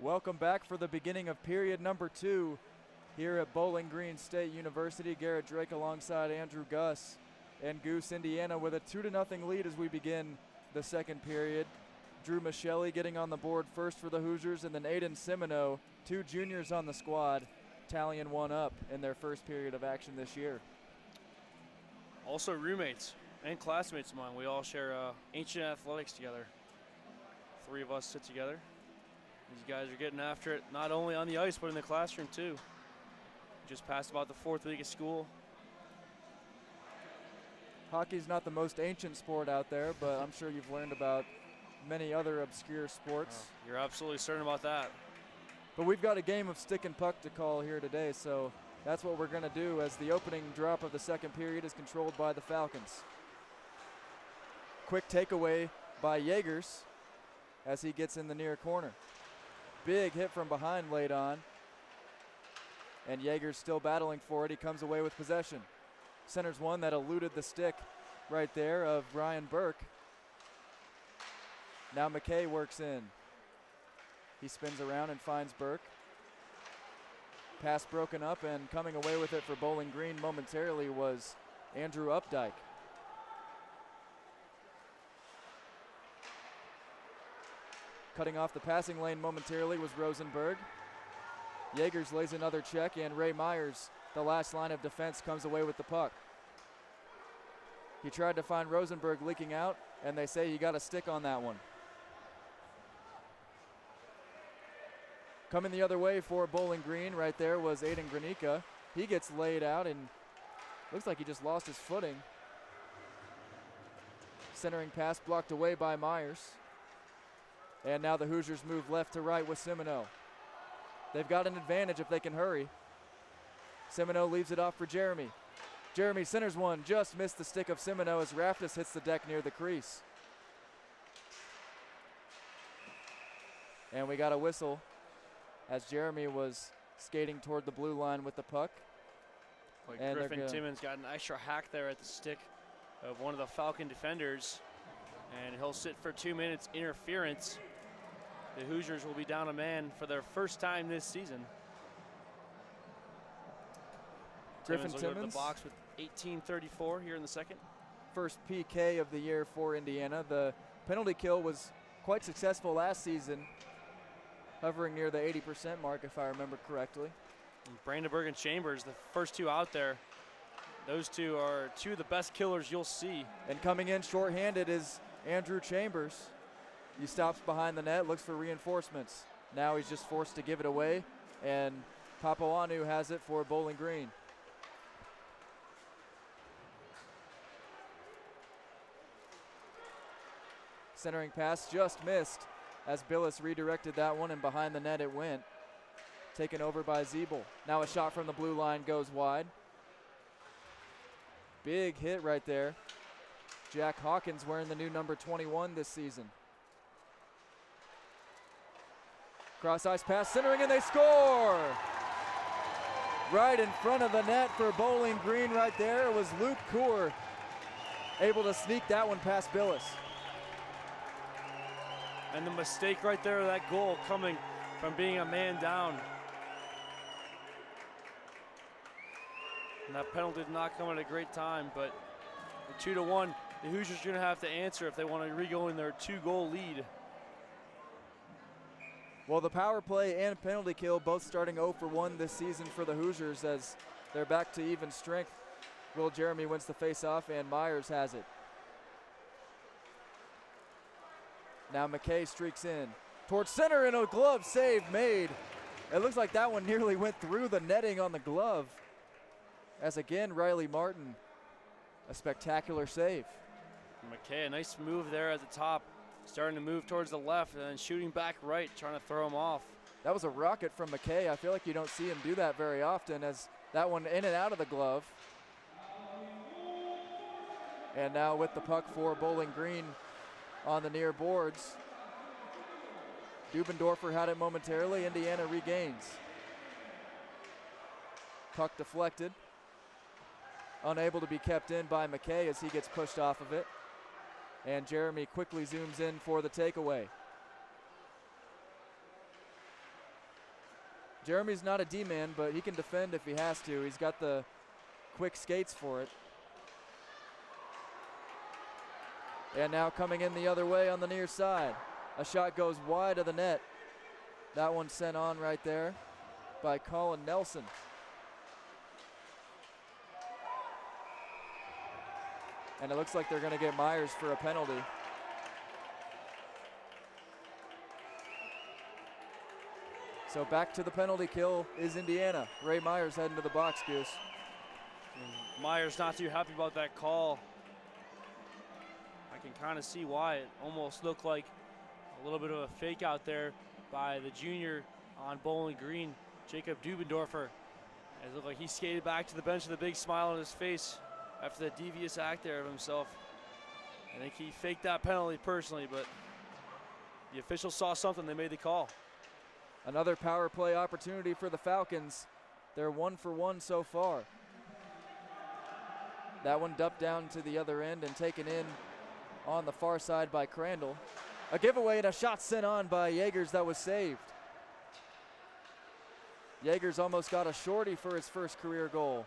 Welcome back for the beginning of period number 2 here at Bowling Green State University. Garrett Drake alongside Andrew Gus and Goose, Indiana, with a 2-0 lead as we begin the second period. Drew Michelli getting on the board first for the Hoosiers, and then Aiden Semino, 2 juniors on the squad, tallying one up in their first period of action this year. Also roommates and classmates of mine. We all share ancient athletics together. 3 of us sit together. These guys are getting after it, not only on the ice, but in the classroom too. Just passed about the 4th week of school. Hockey's not the most ancient sport out there, but I'm sure you've learned about many other obscure sports. Oh, you're absolutely certain about that. But we've got a game of stick and puck to call here today, so that's what we're going to do, as the opening drop of the second period is controlled by the Falcons. Quick takeaway by Jaegers as he gets in the near corner. Big hit from behind laid on, and Jaegers still battling for it. He comes away with possession. Centers one that eluded the stick right there of Ryan Burke. Now McKay works in. He spins around and finds Burke. Pass broken up, and coming away with it for Bowling Green momentarily was Andrew Updike. Cutting off the passing lane momentarily was Rosenberg. Jaegers lays another check, and Ray Myers, the last line of defense, comes away with the puck. He tried to find Rosenberg leaking out, and they say he got a stick on that one. Coming the other way for Bowling Green right there was Aiden Granica. He gets laid out and looks like he just lost his footing. Centering pass blocked away by Myers. And now the Hoosiers move left to right with Semino. They've got an advantage if they can hurry. Semino leaves it off for Jeremy. Jeremy centers one, just missed the stick of Semino as Raftis hits the deck near the crease. And we got a whistle as Jeremy was skating toward the blue line with the puck. And Griffin Timmons got an extra hack there at the stick of one of the Falcon defenders, and he'll sit for 2 minutes interference. The Hoosiers will be down a man for their first time this season. Griffin Timmons Timmons, at the box with 18:34 here in the second. First PK of the year for Indiana. The penalty kill was quite successful last season, hovering near the 80% mark if I remember correctly. And Brandenburg and Chambers, the first 2 out there. Those 2 are 2 of the best killers you'll see. And coming in shorthanded is Andrew Chambers. He stops behind the net, looks for reinforcements. Now he's just forced to give it away, and Papuanu has it for Bowling Green. Centering pass just missed as Billis redirected that one, and behind the net it went. Taken over by Zeeble. Now a shot from the blue line goes wide. Big hit right there. Jack Hawkins wearing the new number 21 this season. Cross ice pass, centering, and they score! Right in front of the net for Bowling Green right there. It was Luke Coor able to sneak that one past Billis. And the mistake right there of that goal coming from being a man down. And that penalty did not come at a great time, but the 2-1, the Hoosiers are going to have to answer if they want to re-go in their 2-goal lead. Well, the power play and penalty kill both starting 0 for 1 this season for the Hoosiers as they're back to even strength. Will Jeremy wins the face-off, and Myers has it. Now McKay streaks in towards center, and a glove save made. It looks like that one nearly went through the netting on the glove. As again, Riley Martin, a spectacular save. McKay, a nice move there at the top. Starting to move towards the left and then shooting back right, trying to throw him off. That was a rocket from McKay. I feel like you don't see him do that very often, as that one in and out of the glove. And now with the puck for Bowling Green on the near boards. Dubendorfer had it momentarily. Indiana regains. Puck deflected. Unable to be kept in by McKay as he gets pushed off of it. And Jeremy quickly zooms in for the takeaway. Jeremy's not a D-man, but he can defend if he has to. He's got the quick skates for it. And now coming in the other way on the near side. A shot goes wide of the net. That one sent on right there by Colin Nelson. And it looks like they're going to get Myers for a penalty. So back to the penalty kill is Indiana. Ray Myers heading to the box, Goose. Myers not too happy about that call. I can kind of see why. It almost looked like a little bit of a fake out there by the junior on Bowling Green, Jacob Dubendorfer. It looked like he skated back to the bench with a big smile on his face after that devious act there of himself. I think he faked that penalty personally, but the officials saw something, they made the call. Another power play opportunity for the Falcons. They're 1 for 1 so far. That one dumped down to the other end and taken in on the far side by Crandall. A giveaway and a shot sent on by Yeagers that was saved. Yeagers almost got a shorty for his first career goal.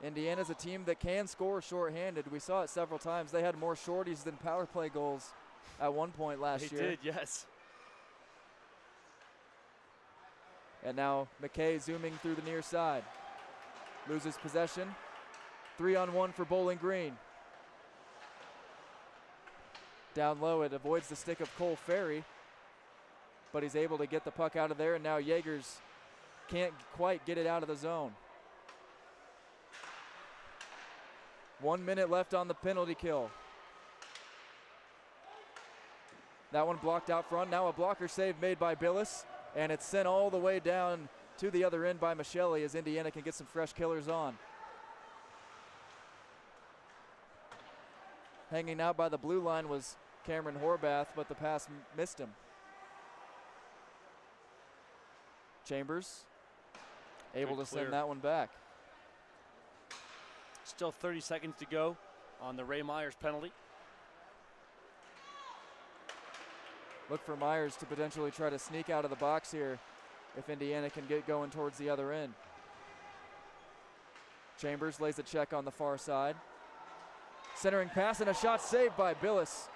Indiana's a team that can score shorthanded. We saw it several times. They had more shorties than power play goals at one point last year. They did, yes. And now McKay zooming through the near side. Loses possession. 3-on-1 for Bowling Green. Down low, it avoids the stick of Cole Ferry, but he's able to get the puck out of there, and now Yeagers can't quite get it out of the zone. 1 minute left on the penalty kill. That one blocked out front. Now a blocker save made by Billis, and it's sent all the way down to the other end by Michelli as Indiana can get some fresh killers on. Hanging out by the blue line was Cameron Horvath, but the pass missed him. Chambers able to send that one back. Still 30 seconds to go on the Ray Myers penalty. Look for Myers to potentially try to sneak out of the box here if Indiana can get going towards the other end. Chambers lays a check on the far side. Centering pass and a shot saved by Billis.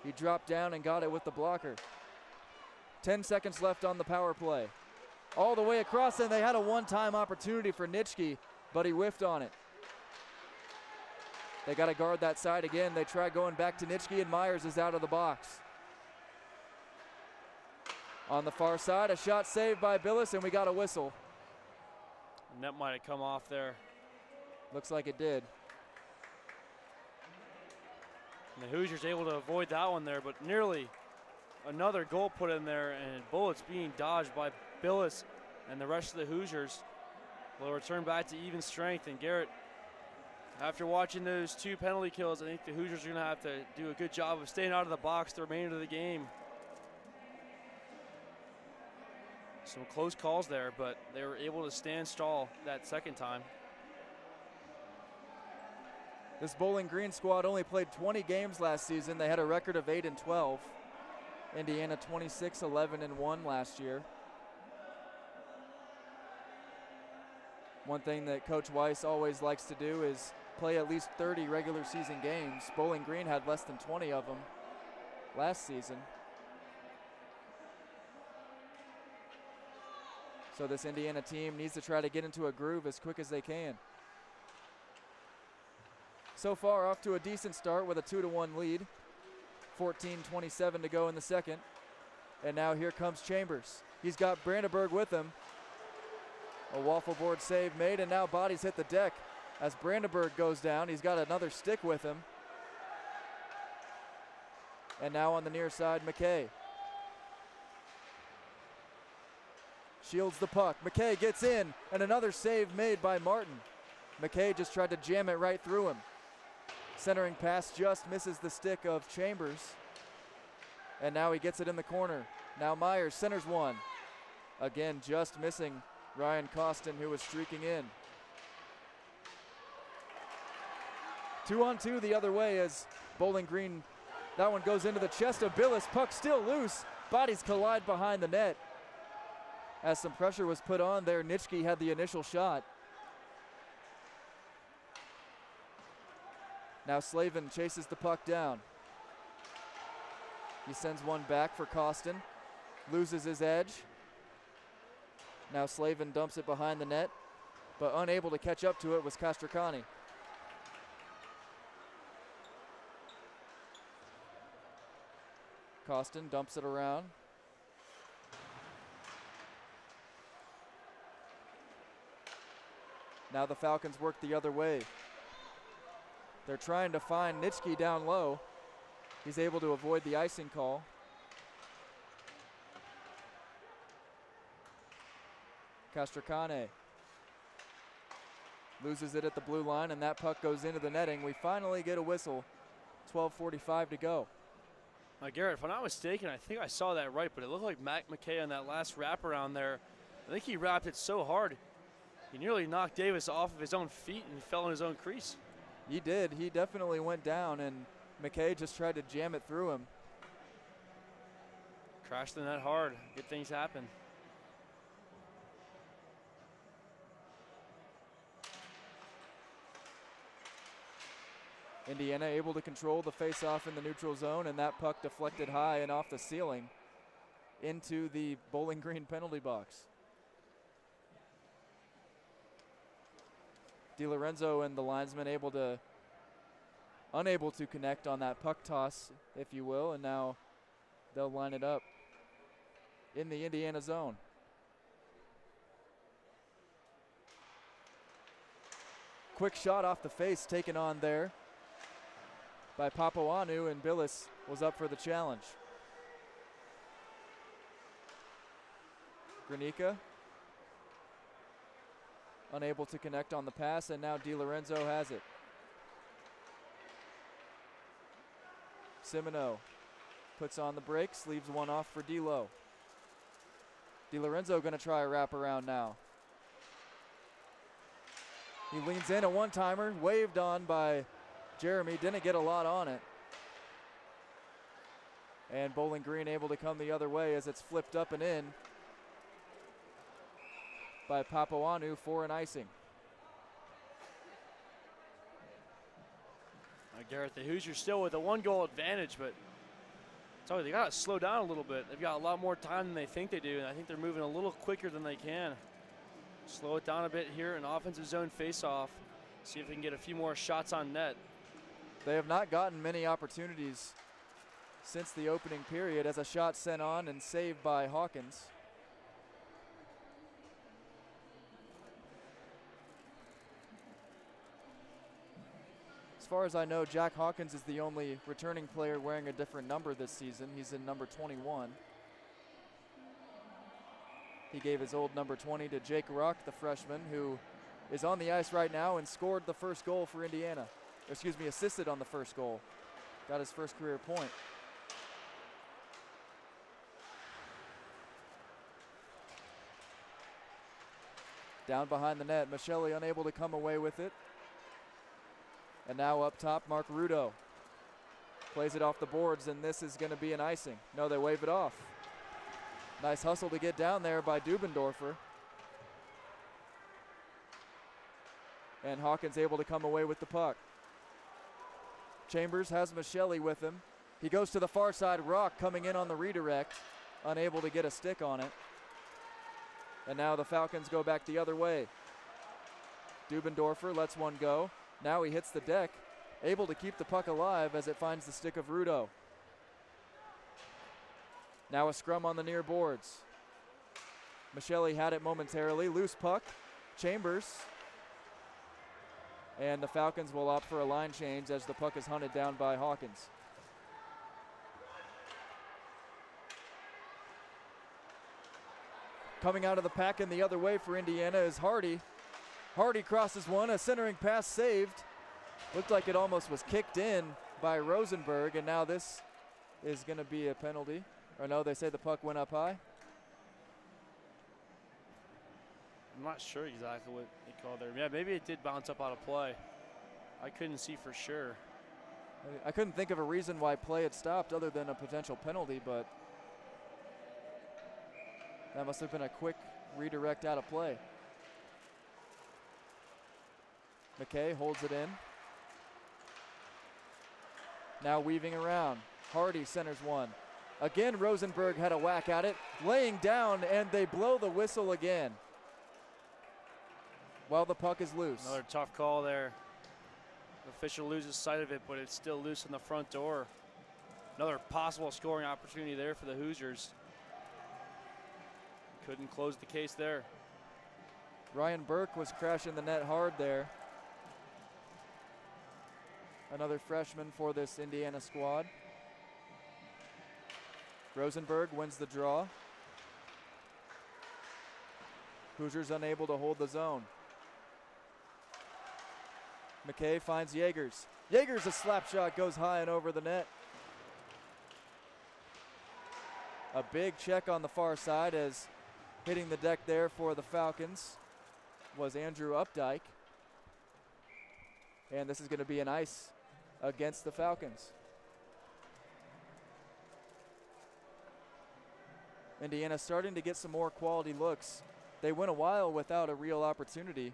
He dropped down and got it with the blocker. 10 seconds left on the power play. All the way across, and they had a one-time opportunity for Nitschke, but he whiffed on it. They got to guard that side again. They try going back to Nitschke, and Myers is out of the box. On the far side, a shot saved by Billis, and we got a whistle. And that might have come off there. Looks like it did. And the Hoosiers able to avoid that one there, but nearly another goal put in there, and bullets being dodged by Billis and the rest of the Hoosiers will return back to even strength. And Garrett, after watching those two penalty kills, I think the Hoosiers are going to have to do a good job of staying out of the box the remainder of the game. Some close calls there, but they were able to stand stall that second time. This Bowling Green squad only played 20 games last season. They had a record of 8-12. Indiana 26-11-1 last year. One thing that Coach Weiss always likes to do is play at least 30 regular season games. Bowling Green had less than 20 of them last season. So this Indiana team needs to try to get into a groove as quick as they can. So far, off to a decent start with a 2-1 lead. 14:27 to go in the second. And now here comes Chambers. He's got Brandenburg with him. A waffle board save made, and now bodies hit the deck as Brandenburg goes down. He's got another stick with him. And now on the near side, McKay. Shields the puck. McKay gets in, and another save made by Martin. McKay just tried to jam it right through him. Centering pass just misses the stick of Chambers. And now he gets it in the corner. Now Myers centers one. Again, just missing Ryan Costin, who was streaking in. 2-on-2 the other way as Bowling Green, that one goes into the chest of Billis. Puck still loose, Bodies collide behind the net. As some pressure was put on there, Nitschke had the initial shot. Now Slavin chases the puck down. He sends one back for Costin. Loses his edge. Now Slavin dumps it behind the net, but unable to catch up to it was Castracani. Costin dumps it around. Now the Falcons work the other way. They're trying to find Nitschke down low. He's able to avoid the icing call. Castracani loses it at the blue line, and that puck goes into the netting. We finally get a whistle. 12:45 to go. Garrett, if I'm not mistaken, I think I saw that right, but it looked like Mac McKay on that last wraparound there. I think he wrapped it so hard, he nearly knocked Davis off of his own feet and fell in his own crease. He did. He definitely went down, and McKay just tried to jam it through him. Crashed the net hard. Good things happen. Indiana able to control the face-off in the neutral zone, and that puck deflected high and off the ceiling into the Bowling Green penalty box. DiLorenzo and the linesman unable to connect on that puck toss, if you will, and now they'll line it up in the Indiana zone. Quick shot off the face taken on there by Papuanu, and Billis was up for the challenge. Granica unable to connect on the pass, and now DiLorenzo has it. Simino puts on the brakes, leaves one off for D'Lo. DiLorenzo going to try a wraparound now. He leans in, a one-timer, waved on by Jeremy, didn't get a lot on it. And Bowling Green able to come the other way as it's flipped up and in by Papuanu for an icing. Garrett, the Hoosiers still with a one-goal advantage, but they got to slow down a little bit. They've got a lot more time than they think they do, and I think they're moving a little quicker than they can. Slow it down a bit here, an offensive zone face-off. See if they can get a few more shots on net. They have not gotten many opportunities since the opening period, as a shot sent on and saved by Hawkins. As far as I know, Jack Hawkins is the only returning player wearing a different number this season. He's in number 21. He gave his old number 20 to Jake Ruck, the freshman, who is on the ice right now and scored the first goal for Indiana. Excuse me, assisted on the first goal. Got his first career point. Down behind the net, Michele unable to come away with it. And now up top, Mark Rudo plays it off the boards, and this is going to be an icing. No, they wave it off. Nice hustle to get down there by Dubendorfer. And Hawkins able to come away with the puck. Chambers has Michele with him. He goes to the far side. Rock coming in on the redirect, unable to get a stick on it. And now the Falcons go back the other way. Dubendorfer lets one go. Now he hits the deck, able to keep the puck alive as it finds the stick of Rudo. Now a scrum on the near boards. Michele had it momentarily. Loose puck. Chambers. And the Falcons will opt for a line change as the puck is hunted down by Hawkins. Coming out of the pack and the other way for Indiana is Hardy. Hardy crosses one, a centering pass saved. Looked like it almost was kicked in by Rosenberg, and now this is going to be a penalty. Or no, they say the puck went up high. I'm not sure exactly what they called there. Yeah, maybe it did bounce up out of play. I couldn't see for sure. I couldn't think of a reason why play had stopped other than a potential penalty, but That must have been a quick redirect out of play. McKay holds it in. Now weaving around. Hardy centers one. Again, Rosenberg had a whack at it, laying down, and they blow the whistle again while the puck is loose. Another tough call there. The official loses sight of it, but it's still loose in the front door. Another possible scoring opportunity there for the Hoosiers. Couldn't close the case there. Ryan Burke was crashing the net hard there. Another freshman for this Indiana squad. Rosenberg wins the draw. Hoosiers unable to hold the zone. McKay finds Yeagers. Yeagers, a slap shot, goes high and over the net. A big check on the far side, as hitting the deck there for the Falcons was Andrew Updike. And this is going to be an ice against the Falcons. Indiana starting to get some more quality looks. They went a while without a real opportunity,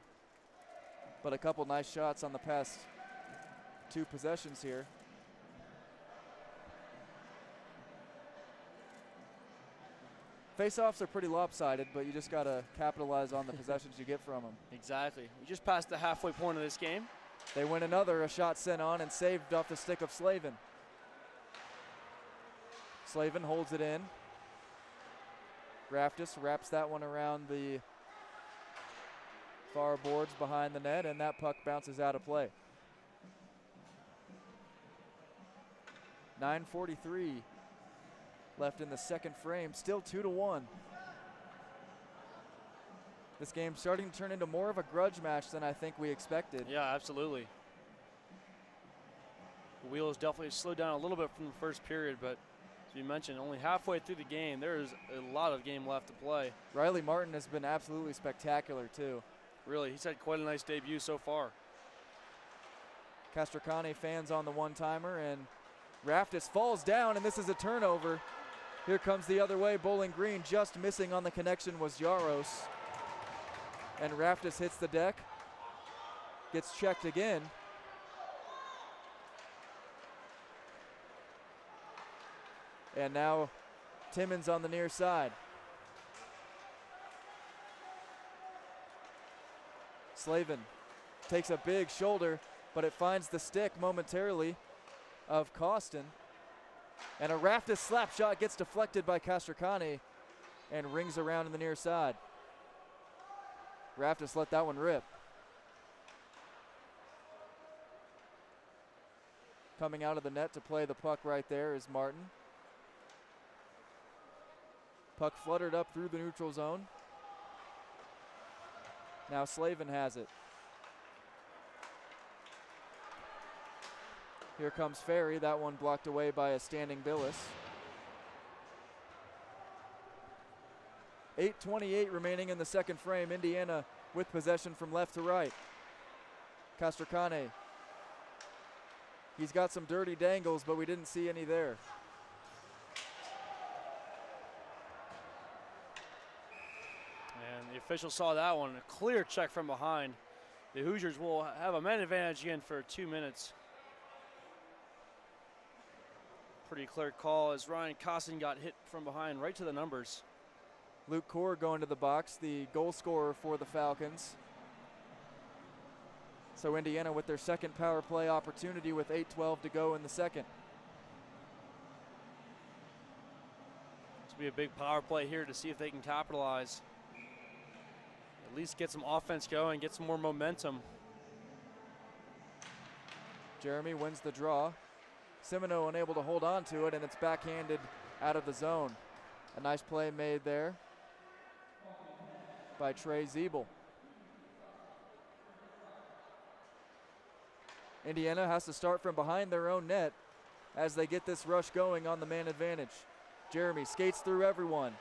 but a couple nice shots on the past two possessions here. Face-offs are pretty lopsided, but you just got to capitalize on the possessions you get from them. Exactly. We just passed the halfway point of this game. They win another, a shot sent on and saved off the stick of Slavin. Slavin holds it in. Raftis wraps that one around the far boards behind the net, and that puck bounces out of play. 9:43 left in the second frame, still 2-1. This game's starting to turn into more of a grudge match than I think we expected. Yeah, absolutely. The wheels definitely slowed down a little bit from the first period, but as you mentioned, only halfway through the game, there is a lot of game left to play. Riley Martin has been absolutely spectacular too. Really, he's had quite a nice debut so far. Castricani fans on the one-timer, and Raftis falls down, and this is a turnover. Here comes the other way, Bowling Green. Just missing on the connection was Jaros. And Raftis hits the deck, gets checked again. And now Timmons on the near side. Slavin takes a big shoulder, but it finds the stick momentarily of Costin. And a Raftis slap shot gets deflected by Castricani and rings around in the near side. Raftis let that one rip. Coming out of the net to play the puck right there is Martin. Puck fluttered up through the neutral zone. Now Slavin has it. Here comes Ferry, that one blocked away by a standing Billis. 8:28 remaining in the second frame. Indiana with possession from left to right. Castricani. He's got some dirty dangles, but we didn't see any there. And the official saw that one, a clear check from behind. The Hoosiers will have a man advantage again for 2 minutes. Pretty clear call as Ryan Costin got hit from behind right to the numbers. Luke Core going to the box, the goal scorer for the Falcons. So Indiana with their second power play opportunity with 8:12 to go in the second. This will be a big power play here to see if they can capitalize. At least get some offense going, get some more momentum. Jeremy wins the draw. Semino unable to hold on to it, and it's backhanded out of the zone. A nice play made there by Trey Zeeble. Indiana has to start from behind their own net as they get this rush going on the man advantage. Jeremy skates through everyone.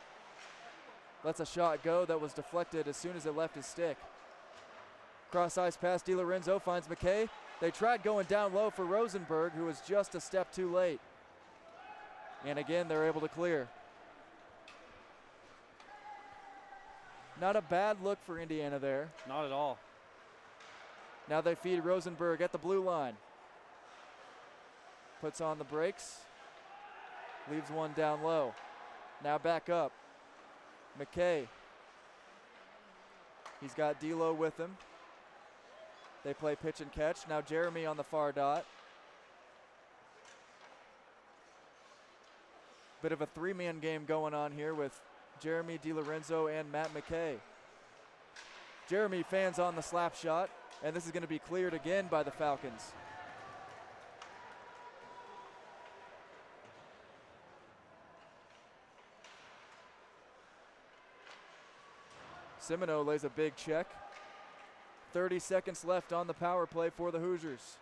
Lets a shot go that was deflected as soon as it left his stick. Cross ice pass, DiLorenzo finds McKay. They tried going down low for Rosenberg, who was just a step too late. And again, they're able to clear. Not a bad look for Indiana there. Not at all. Now they feed Rosenberg at the blue line. Puts on the brakes. Leaves one down low. Now back up. McKay. He's got D'Lo with him. They play pitch and catch. Now Jeremy on the far dot. Bit of a three-man game going on here with Jeremy DiLorenzo and Matt McKay. Jeremy fans on the slap shot, and this is going to be cleared again by the Falcons. Semino lays a big check. 30 seconds left on the power play for the Hoosiers.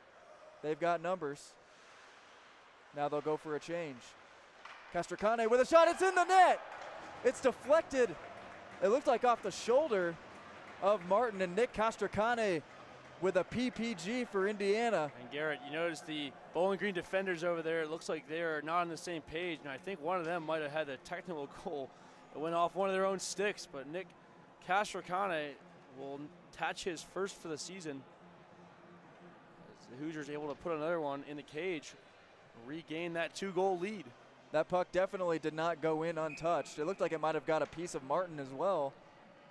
They've got numbers. Now they'll go for a change. Castricane with a shot, it's in the net! It's deflected. It looked like off the shoulder of Martin, and Nick Castricane with a PPG for Indiana. And Garrett, you notice the Bowling Green defenders over there, it looks like they are not on the same page, and I think one of them might have had a technical goal that went off one of their own sticks, but Nick Castricane will attach his first for the season. As the Hoosiers able to put another one in the cage, regain that 2-goal lead. That puck definitely did not go in untouched. It looked like it might have got a piece of Martin as well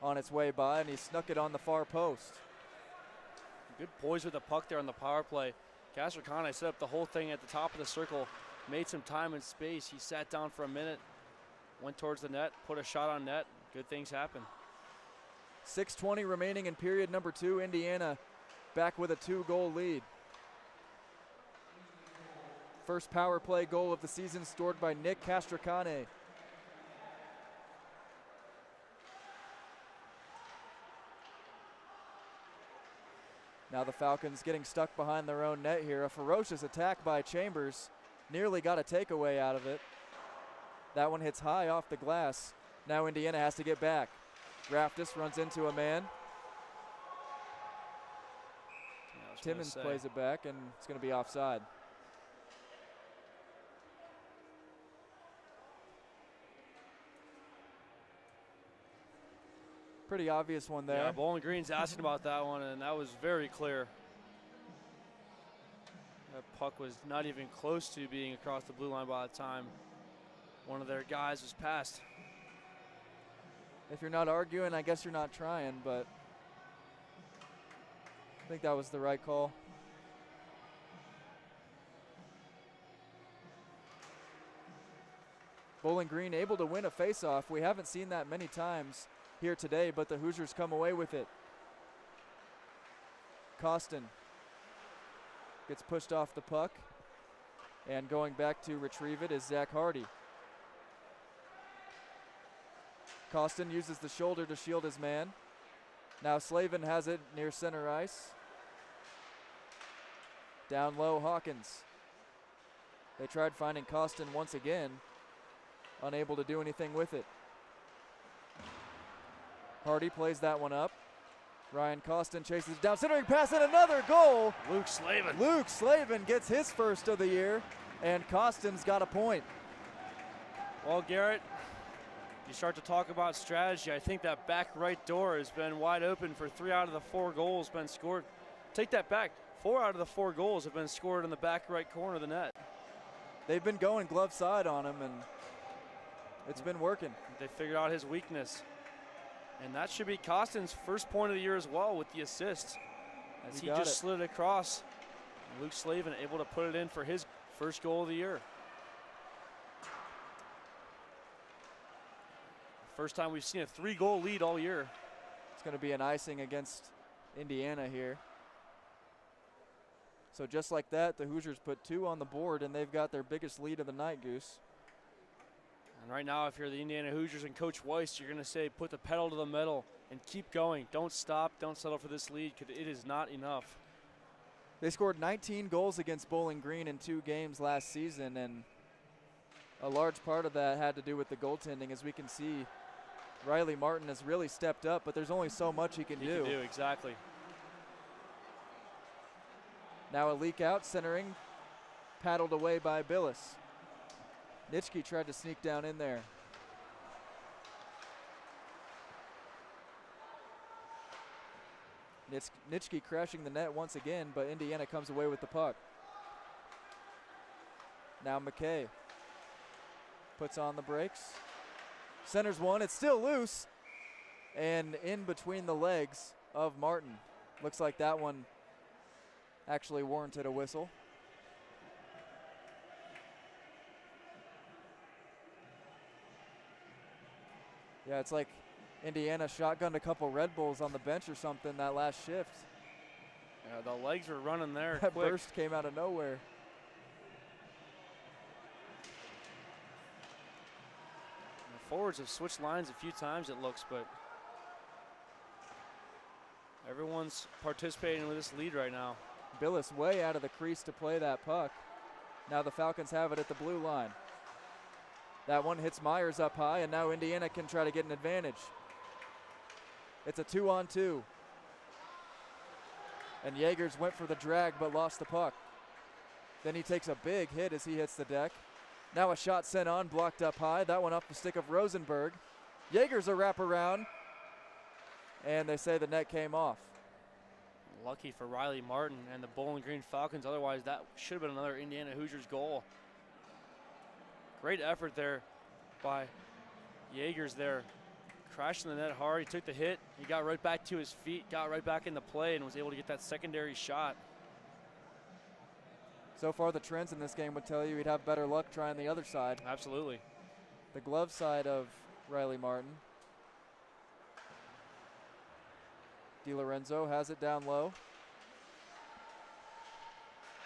on its way by, and he snuck it on the far post. Good poise with the puck there on the power play. Castricane set up the whole thing at the top of the circle, made some time and space. He sat down for a minute, went towards the net, put a shot on net. Good things happen. 6:20 remaining in period number 2. Indiana back with a 2-goal lead. First power play goal of the season scored by Nick Castricane. Now the Falcons getting stuck behind their own net here. A ferocious attack by Chambers. Nearly got a takeaway out of it. That one hits high off the glass. Now Indiana has to get back. Raftis runs into a man. Timmons plays it back, and it's going to be offside. Pretty obvious one there. Yeah, Bowling Green's asking about that one, and that was very clear. That puck was not even close to being across the blue line by the time one of their guys was passed. If you're not arguing, I guess you're not trying, but I think that was the right call. Bowling Green able to win a faceoff. We haven't seen that many times here today, but the Hoosiers come away with it. Costin gets pushed off the puck, and going back to retrieve it is Zach Hardy. Costin uses the shoulder to shield his man. Now Slavin has it near center ice. Down low, Hawkins. They tried finding Costin once again, unable to do anything with it. Hardy plays that one up. Ryan Costin chases down, centering pass, and another goal. Luke Slavin. Luke Slavin gets his first of the year, and Costin's got a point. Well, Garrett, you start to talk about strategy. I think that back right door has been wide open for 3 out of the 4 goals been scored. Take that back. 4 out of the 4 goals have been scored in the back right corner of the net. They've been going glove side on him, and it's been working. They figured out his weakness. And that should be Costin's first point of the year as well with the assist. As he just slid it across. Luke Slavin able to put it in for his first goal of the year. First time we've seen a 3-goal lead all year. It's going to be an icing against Indiana here. So just like that, the Hoosiers put 2 on the board, and they've got their biggest lead of the night, Goose. And right now, if you're the Indiana Hoosiers and Coach Weiss, you're going to say put the pedal to the metal and keep going. Don't stop. Don't settle for this lead because it is not enough. They scored 19 goals against Bowling Green in 2 games last season, and a large part of that had to do with the goaltending. As we can see, Riley Martin has really stepped up, but there's only so much he can do. Exactly. Now a leak out, centering, paddled away by Billis. Nitschke tried to sneak down in there. Nitschke crashing the net once again, but Indiana comes away with the puck. Now McKay puts on the brakes. Centers one, it's still loose. And in between the legs of Martin. Looks like that one actually warranted a whistle. Yeah, it's like Indiana shotgunned a couple Red Bulls on the bench or something that last shift. Yeah, the legs were running there That quick. burst came out of nowhere. The forwards have switched lines a few times, it looks, but everyone's participating with this lead right now. Billis way out of the crease to play that puck. Now the Falcons have it at the blue line. That one hits Myers up high, and now Indiana can try to get an advantage. It's a 2-on-2. And Jaegers went for the drag but lost the puck. Then he takes a big hit as he hits the deck. Now a shot sent on, blocked up high. That one off the stick of Rosenberg. Jaegers a wraparound, and they say the net came off. Lucky for Riley Martin and the Bowling Green Falcons. Otherwise, that should have been another Indiana Hoosiers goal. Great effort there by Jaegers there. Crashing the net hard. He took the hit. He got right back to his feet, got right back in the play, and was able to get that secondary shot. So far, the trends in this game would tell you he'd have better luck trying the other side. Absolutely. The glove side of Riley Martin. DiLorenzo has it down low.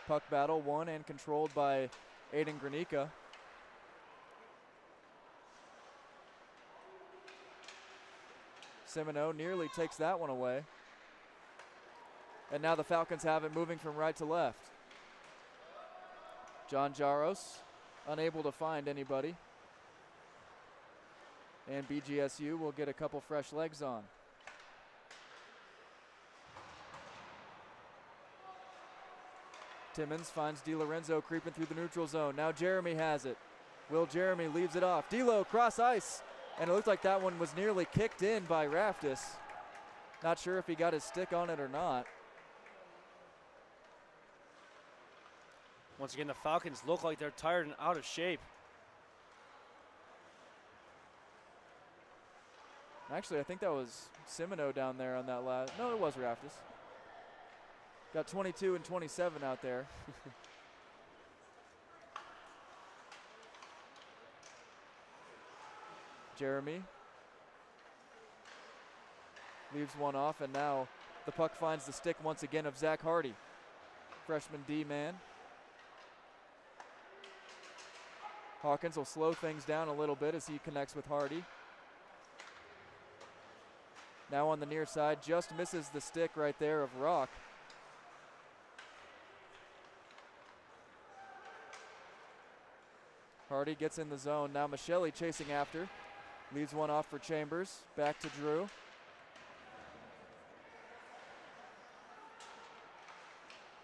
Puck battle won and controlled by Aiden Granica. Simoneau nearly takes that one away. And now the Falcons have it moving from right to left. John Jaros unable to find anybody. And BGSU will get a couple fresh legs on. Timmons finds DiLorenzo creeping through the neutral zone. Now Jeremy has it. Will Jeremy leaves it off. D'Lo cross ice. And it looked like that one was nearly kicked in by Raftis. Not sure if he got his stick on it or not. Once again, the Falcons look like they're tired and out of shape. Actually, I think that was Simoneau down there on that last. No, it was Raftis. Got 22 and 27 out there. Jeremy leaves one off, and now the puck finds the stick once again of Zach Hardy, freshman D-man. Hawkins will slow things down a little bit as he connects with Hardy. Now on the near side, just misses the stick right there of Rock. Hardy gets in the zone. Now Michelli chasing after. Leaves one off for Chambers. Back to Drew.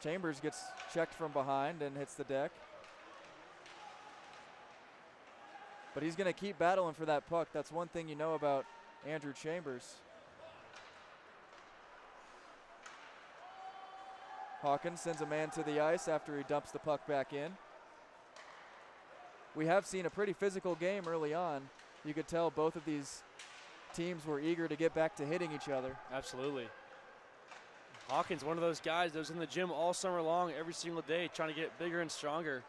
Chambers gets checked from behind and hits the deck. But he's going to keep battling for that puck. That's one thing you know about Andrew Chambers. Hawkins sends a man to the ice after he dumps the puck back in. We have seen a pretty physical game early on. You could tell both of these teams were eager to get back to hitting each other. Absolutely. Hawkins, one of those guys that was in the gym all summer long, every single day, trying to get bigger and stronger.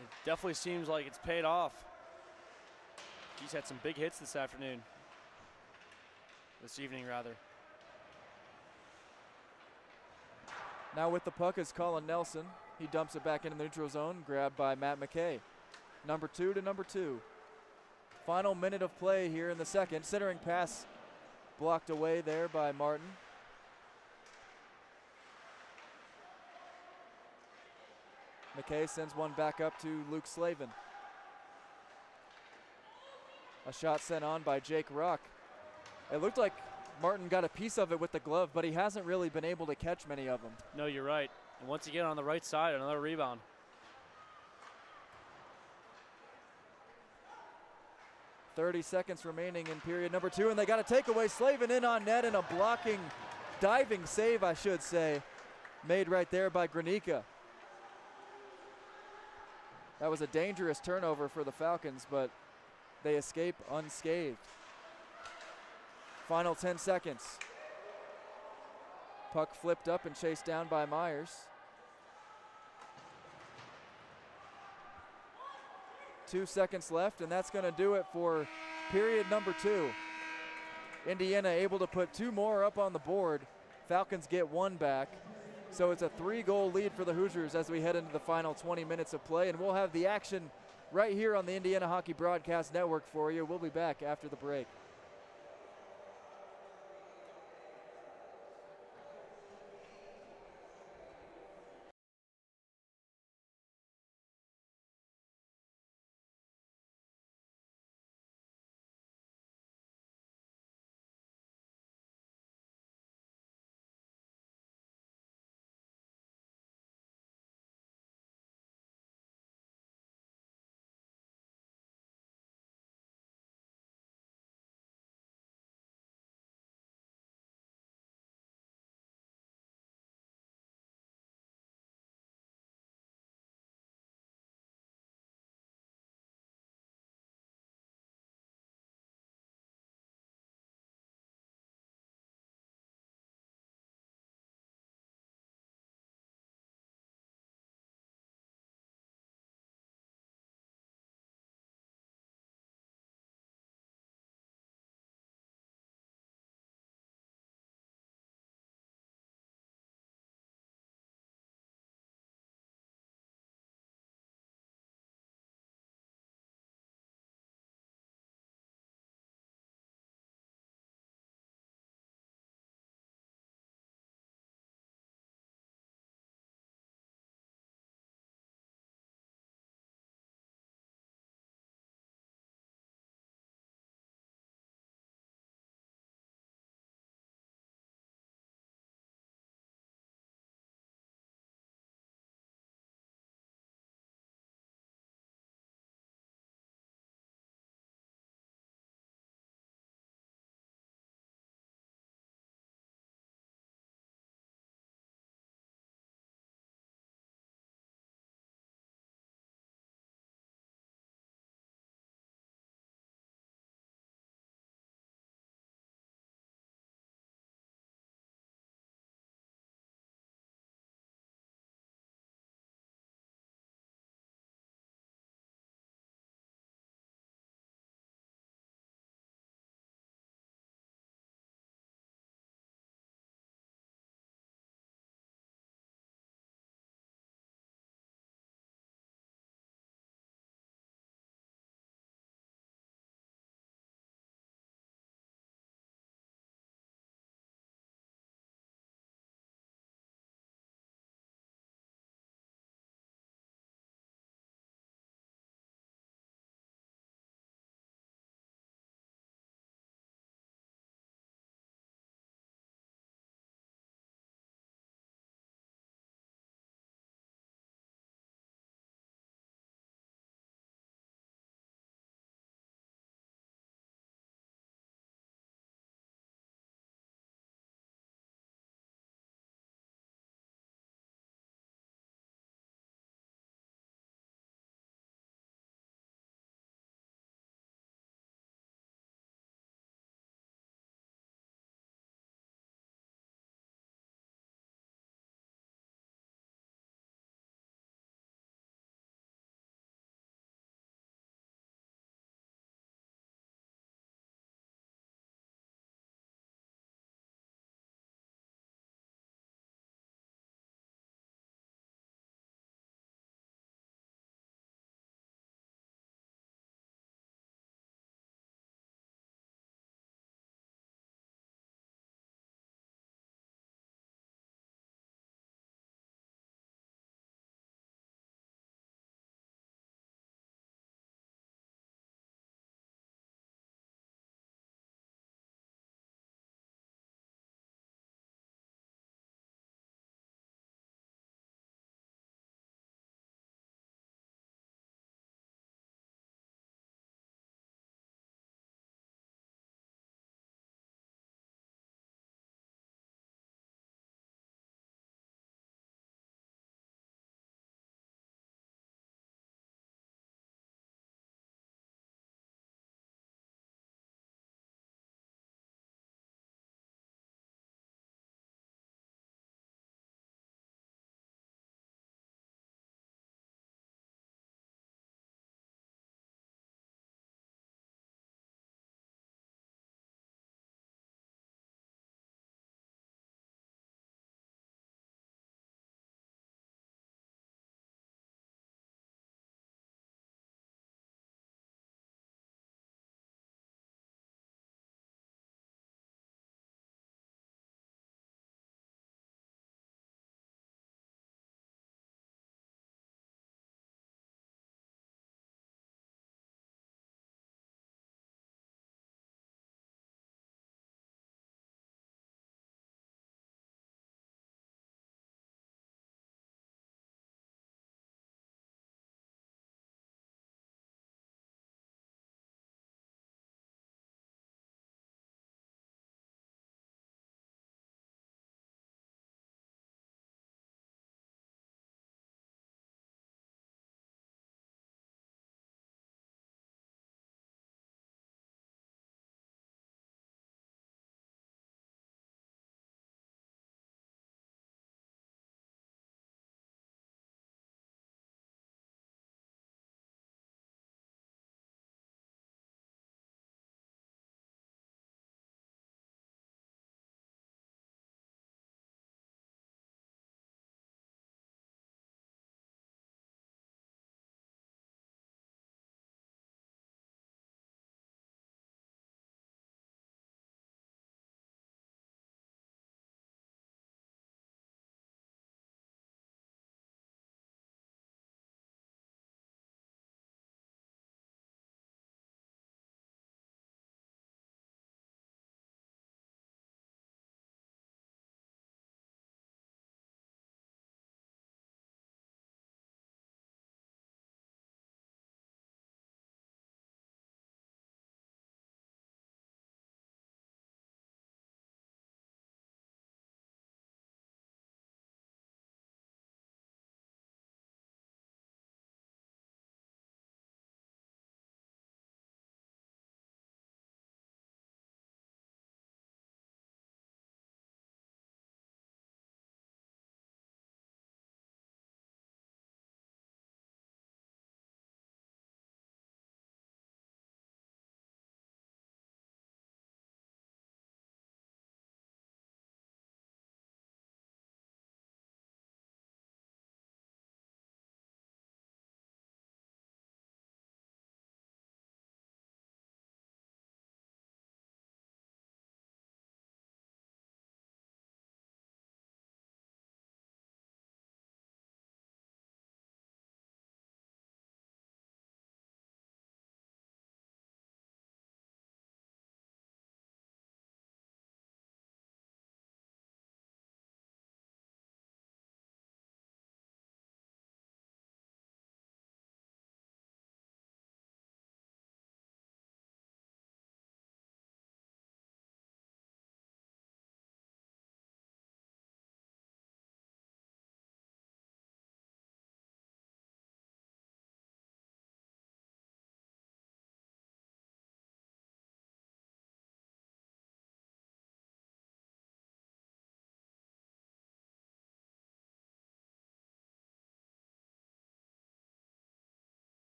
It definitely seems like it's paid off. He's had some big hits this evening rather. Now with the puck is Colin Nelson. He dumps it back into the neutral zone, grabbed by Matt McKay. Number 2 to number 2. Final minute of play here in the second. Centering pass blocked away there by Martin. McKay sends one back up to Luke Slavin. A shot sent on by Jake Rock. It looked like Martin got a piece of it with the glove, but he hasn't really been able to catch many of them. No, you're right. And once again on the right side, another rebound. .30 seconds remaining in period number 2, and they got a takeaway. Slavin in on net, and a blocking diving save, I should say, made right there by Granica. That was a dangerous turnover for the Falcons, but they escape unscathed. Final 10 seconds. Puck flipped up and chased down by Myers. 2 seconds left, and that's going to do it for period number 2. Indiana able to put 2 more up on the board. Falcons get 1 back. So it's a 3-goal lead for the Hoosiers as we head into the final 20 minutes of play, and we'll have the action right here on the Indiana Hockey Broadcast Network for you. We'll be back after the break.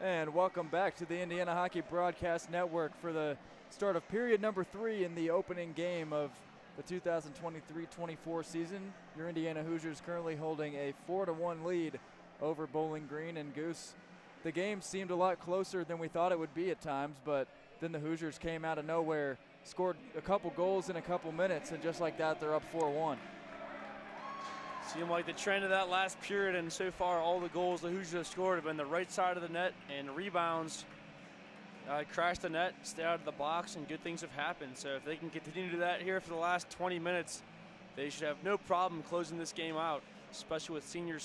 And welcome back to the Indiana Hockey Broadcast Network for the start of period number 3 in the opening game of the 2023-24 season. Your Indiana Hoosiers currently holding a 4-1 lead over Bowling Green. And Goose, the game seemed a lot closer than we thought it would be at times, but then the Hoosiers came out of nowhere, scored a couple goals in a couple minutes, and just like that, they're up 4-1. Seemed like the trend of that last period, and so far all the goals the Hoosiers have scored have been the right side of the net, and rebounds crash the net, stay out of the box, and good things have happened. So if they can continue to do that here for the last 20 minutes, they should have no problem closing this game out, especially with senior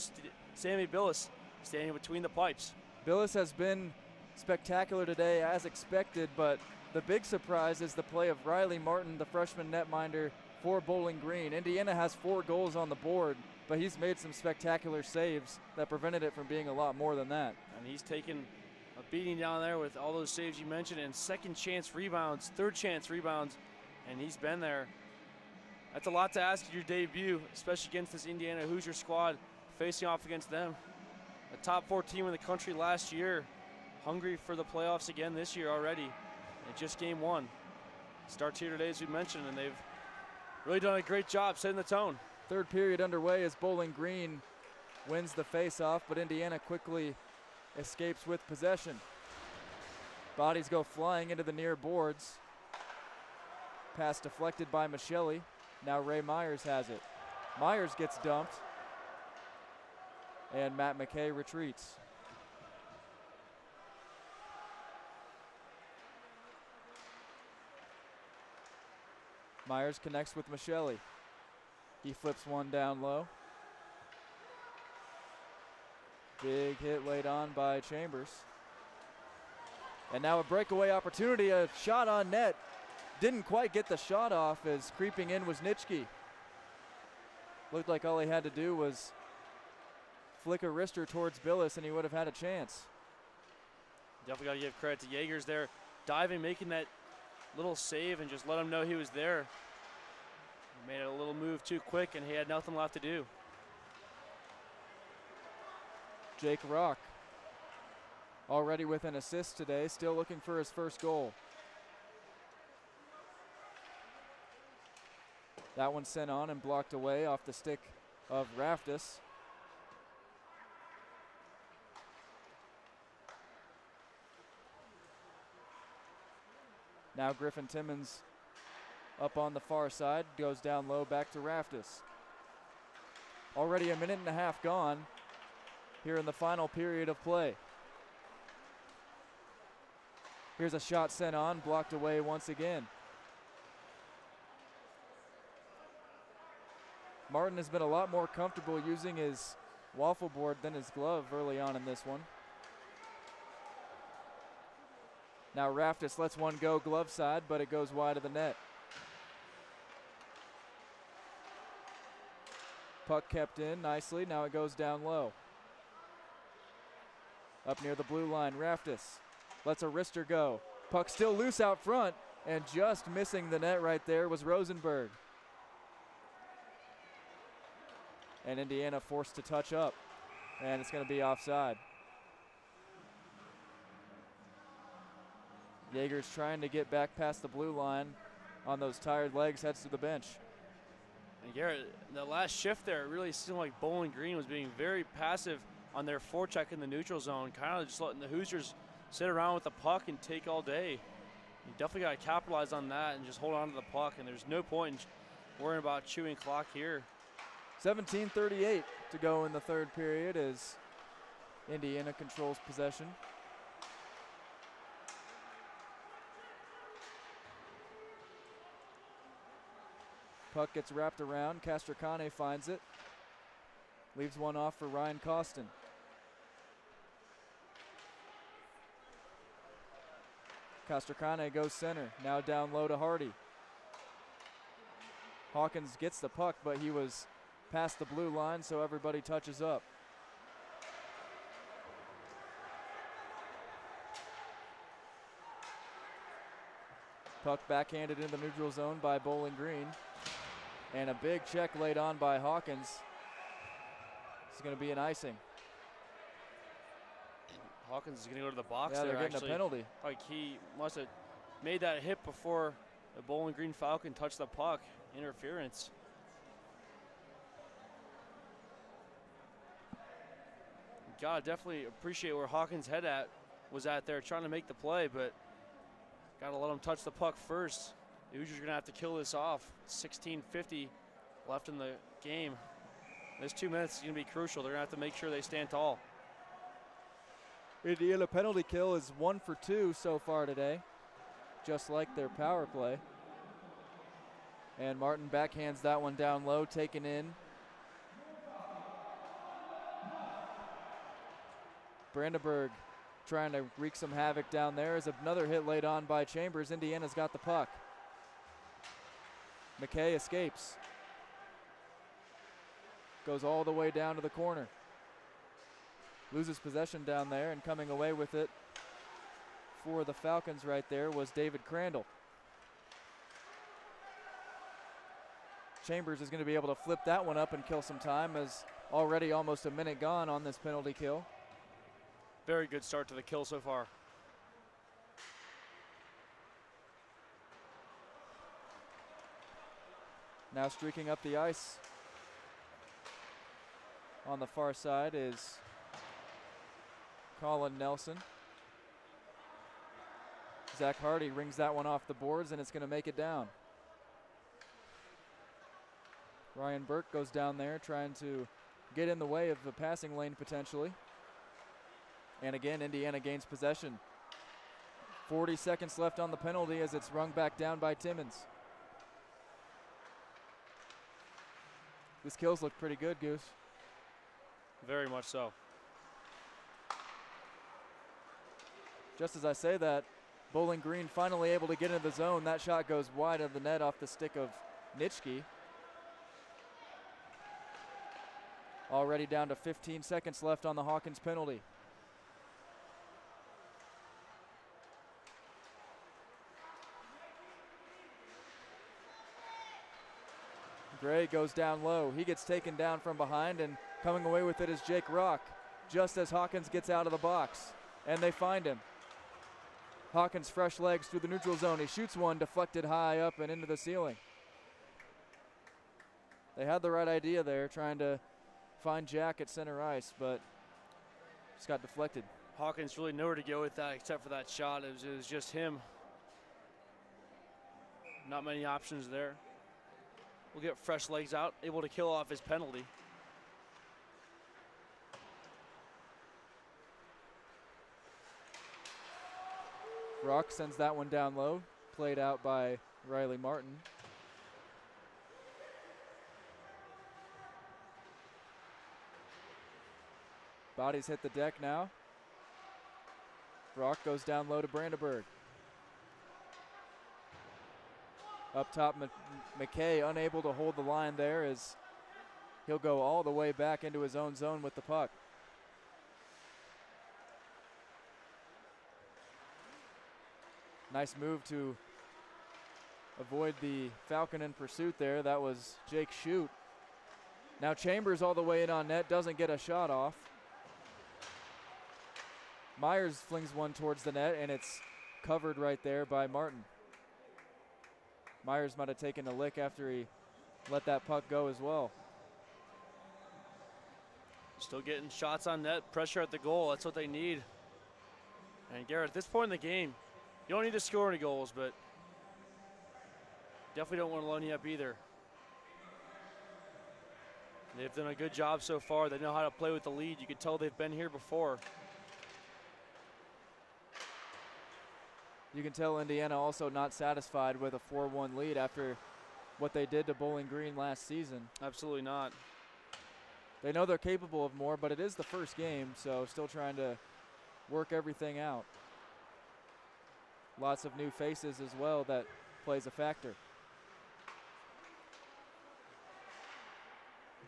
Sammy Billis standing between the pipes. Billis has been spectacular today as expected, but the big surprise is the play of Riley Martin, the freshman netminder for Bowling Green. Indiana has 4 goals on the board, but he's made some spectacular saves that prevented it from being a lot more than that. And he's taken a beating down there with all those saves you mentioned, and second chance rebounds, third chance rebounds, and he's been there. That's a lot to ask at your debut, especially against this Indiana Hoosier squad, facing off against them. A top 4 team in the country last year, hungry for the playoffs again this year already, and just game 1. Starts here today, as we mentioned, and they've really done a great job setting the tone. Third period underway as Bowling Green wins the face-off, but Indiana quickly escapes with possession. Bodies go flying into the near boards. Pass deflected by Michelli. Now Ray Myers has it. Myers gets dumped, and Matt McKay retreats. Myers connects with Michelli. He flips one down low. Big hit laid on by Chambers. And now a breakaway opportunity, a shot on net. Didn't quite get the shot off as creeping in was Nitschke. Looked like all he had to do was flick a wrister towards Billis and he would have had a chance. Definitely got to give credit to Jaegers there, diving, making that little save and just let him know he was there. He made a little move too quick and he had nothing left to do. Jake Rock already with an assist today, still looking for his first goal. That one sent on and blocked away off the stick of Raftis. Now Griffin Timmons up on the far side, goes down low back to Raftis. Already a minute and a half gone here in the final period of play. Here's a shot sent on, blocked away once again. Martin has been a lot more comfortable using his waffle board than his glove early on in this one. Now Raftis lets one go glove side, but it goes wide of the net. Puck kept in nicely, now it goes down low. Up near the blue line, Raftis lets a wrister go. Puck still loose out front, and just missing the net right there was Rosenberg. And Indiana forced to touch up, and it's going to be offside. Jaegers trying to get back past the blue line on those tired legs, heads to the bench. And Garrett, the last shift there, it really seemed like Bowling Green was being very passive on their forecheck in the neutral zone, kind of just letting the Hoosiers sit around with the puck and take all day. You definitely got to capitalize on that and just hold on to the puck, and there's no point in worrying about chewing clock here. 17:38 to go in the third period as Indiana controls possession. Puck gets wrapped around. Castracane finds it. Leaves one off for Ryan Costin. Castracane goes center. Now down low to Hardy. Hawkins gets the puck, but he was past the blue line, so everybody touches up. Puck backhanded in the neutral zone by Bowling Green. And a big check laid on by Hawkins. It's going to be an icing. Hawkins is going to go to the box Yeah, there, they're getting actually. a penalty. Like he must have made that hit before the Bowling Green Falcon touched the puck. Interference. Gotta definitely appreciate where Hawkins' head was at there, trying to make the play, but gotta let him touch the puck first. The Hoosiers are gonna have to kill this off. 16:50 left in the game. This 2 minutes is gonna be crucial. They're gonna have to make sure they stand tall. Indiana penalty kill is 1 for 2 so far today, just like their power play. And Martin backhands that one down low, taken in. Brandenburg trying to wreak some havoc down there as another hit laid on by Chambers. Indiana's got the puck. McKay escapes. Goes all the way down to the corner. Loses possession down there, and coming away with it for the Falcons right there was David Crandall. Chambers is going to be able to flip that one up and kill some time, as already almost a minute gone on this penalty kill. Very good start to the kill so far. Now streaking up the ice on the far side is Colin Nelson. Zach Hardy rings that one off the boards, and it's going to make it down. Ryan Burke goes down there trying to get in the way of the passing lane potentially. And again, Indiana gains possession. 40 seconds left on the penalty as it's rung back down by Timmons. This kills look pretty good, Goose. Very much so. Just as I say that, Bowling Green finally able to get into the zone. That shot goes wide of the net off the stick of Nitschke. Already down to 15 seconds left on the Hawkins penalty. Gray goes down low. He gets taken down from behind, and coming away with it is Jake Rock, just as Hawkins gets out of the box, and they find him. Hawkins fresh legs through the neutral zone. He shoots one deflected high up and into the ceiling. They had the right idea there, trying to find Jack at center ice, but just got deflected. Hawkins really nowhere to go with that except for that shot. It was just him. Not many options there. We'll get fresh legs out, able to kill off his penalty. Rock sends that one down low, played out by Riley Martin. Bodies hit the deck now. Rock goes down low to Brandenburg. Up top, McKay unable to hold the line there as he'll go all the way back into his own zone with the puck. Nice move to avoid the Falcon in pursuit there. That was Jake Shute. Now Chambers all the way in on net, doesn't get a shot off. Myers flings one towards the net, and it's covered right there by Martin. Myers might have taken a lick after he let that puck go as well. Still getting shots on net, pressure at the goal. That's what they need. And Garrett, at this point in the game, you don't need to score any goals, but definitely don't want to loan you up either. They've done a good job so far. They know how to play with the lead. You can tell they've been here before. You can tell Indiana also not satisfied with a 4-1 lead after what they did to Bowling Green last season. Absolutely not. They know they're capable of more, but it is the first game, so still trying to work everything out. Lots of new faces as well that plays a factor.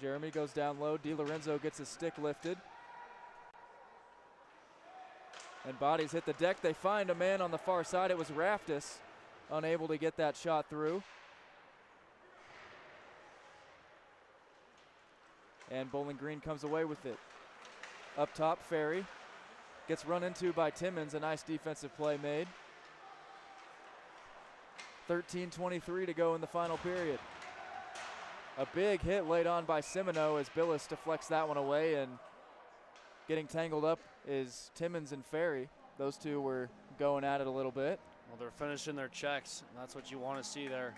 Jeremy goes down low. DiLorenzo gets his stick lifted. And bodies hit the deck. They find a man on the far side. It was Raftis, unable to get that shot through. And Bowling Green comes away with it. Up top, Ferry Gets run into by Timmons, a nice defensive play made. 13:23 to go in the final period. A big hit laid on by Semino as Billis deflects that one away, and getting tangled up is Timmons and Ferry. Those two were going at it a little bit. Well, they're finishing their checks, and that's what you want to see there.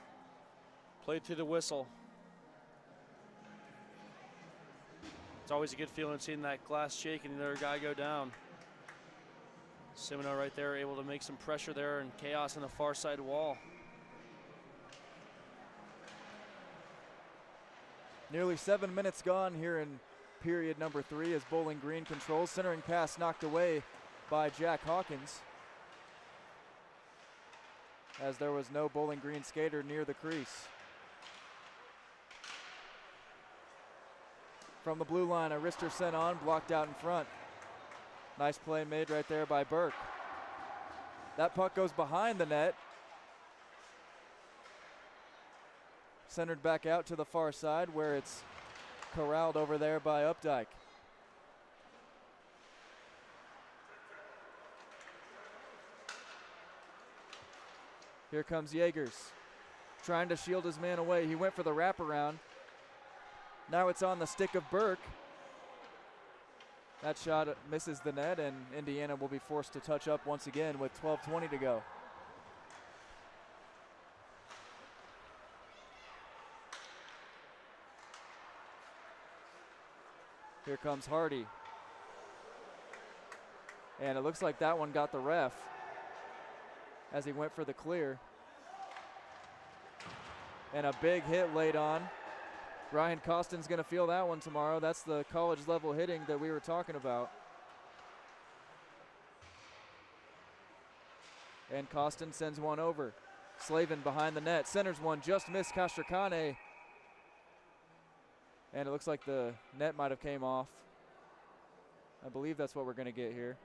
Played through the whistle. It's always a good feeling seeing that glass shake and the other guy go down. Semino right there able to make some pressure there and chaos on the far side wall. Nearly 7 minutes gone here in period number 3 as Bowling Green controls. Centering pass knocked away by Jack Hawkins, as there was no Bowling Green skater near the crease. From the blue line, a wrister sent on, blocked out in front. Nice play made right there by Burke. That puck goes behind the net. Centered back out to the far side where it's corralled over there by Updike. Here comes Yeagers, trying to shield his man away. He went for the wraparound. Now it's on the stick of Burke. That shot misses the net, and Indiana will be forced to touch up once again with 12:20 to go. Here comes Hardy. And it looks like that one got the ref as he went for the clear. And a big hit laid on. Ryan Costin's going to feel that one tomorrow. That's the college level hitting that we were talking about. And Costin sends one over. Slavin behind the net. Centers one, just missed Castracane. And it looks like the net might have came off. I believe that's what we're going to get here.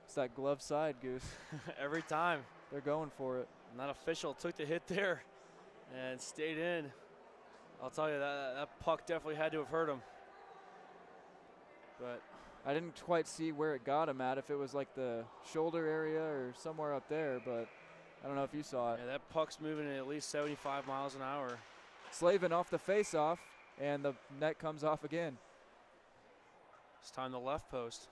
It's that glove side, Goose. Every time. They're going for it. And that official took the hit there and stayed in. I'll tell you, that puck definitely had to have hurt him. But I didn't quite see where it got him at, if it was like the shoulder area or somewhere up there, but I don't know if you saw it. Yeah, that puck's moving at least 75 miles an hour. Slavin off the face-off, and the net comes off again. It's time the left post.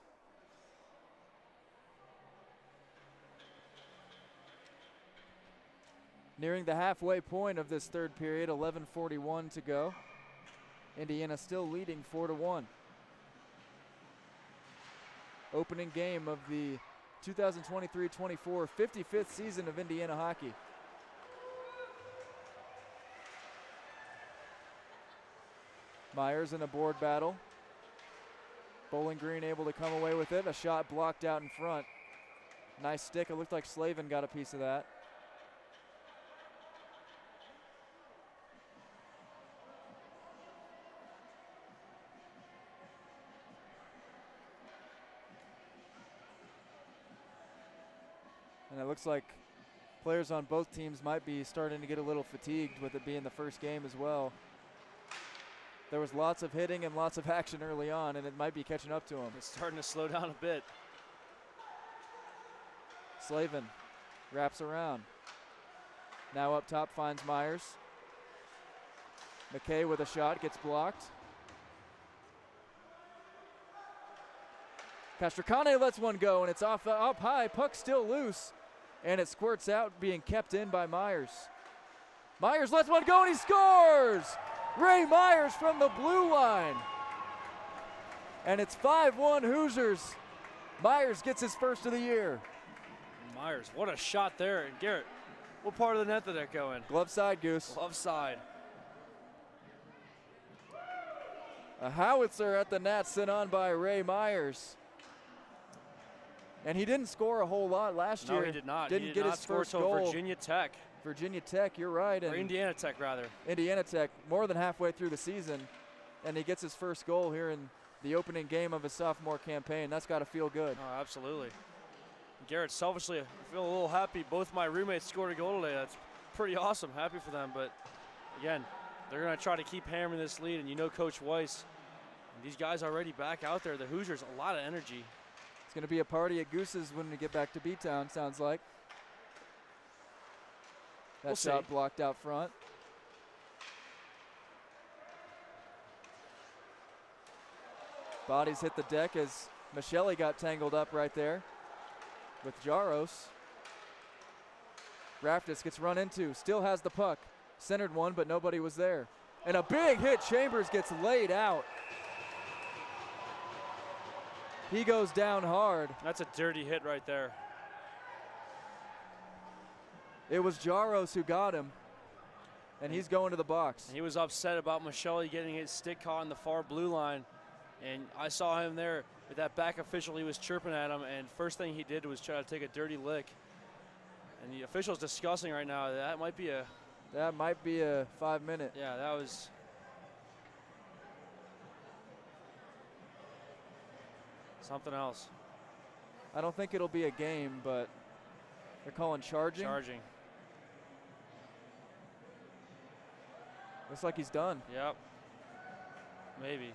Nearing the halfway point of this third period, 11:41 to go. Indiana still leading 4-1. Opening game of the 2023-24 55th season of Indiana hockey. Myers in a board battle. Bowling Green able to come away with it. A shot blocked out in front. Nice stick. It looked like Slavin got a piece of that. And it looks like players on both teams might be starting to get a little fatigued with it being the first game as well. There was lots of hitting and lots of action early on, and it might be catching up to them. It's starting to slow down a bit. Slavin wraps around. Now up top finds Myers. McKay with a shot, gets blocked. Castracane lets one go, and it's off up high. Puck still loose, and it squirts out, being kept in by Myers. Myers lets one go, and he scores! Ray Myers from the blue line. And it's 5-1 Hoosiers. Myers gets his first of the year. Myers, what a shot there. And Garrett, what part of the net did that go in? Glove side, Goose. Glove side. A howitzer at the net sent on by Ray Myers. And he didn't score a whole lot last year. No, he did not. Didn't he did get not his score first till goal. Virginia Tech. Virginia Tech, you're right. Or Indiana Tech, rather. Indiana Tech, more than halfway through the season. And he gets his first goal here in the opening game of his sophomore campaign. That's got to feel good. Oh, absolutely. Garrett, selfishly, I feel a little happy. Both my roommates scored a goal today. That's pretty awesome. Happy for them. But, again, They're going to try to keep hammering this lead, and you know Coach Weiss, these guys already back out there. The Hoosiers, a lot of energy. It's going to be a party at Goose's when we get back to B-Town, sounds like. That shot blocked out front. Bodies hit the deck as Michelli got tangled up right there with Jaros. Raftis gets run into, still has the puck. Centered one, but nobody was there. And a big hit, Chambers gets laid out. He goes down hard. That's a dirty hit right there. It was Jaros who got him, and he's going to the box. He was upset about Michelli getting his stick caught in the far blue line, and I saw him there with that back official. He was chirping at him, and first thing he did was try to take a dirty lick. And the official's discussing right now that might be a 5-minute. Yeah, that was. Something else. I don't think it'll be a game, but they're calling charging. Charging. Looks like he's done. Yep. Maybe.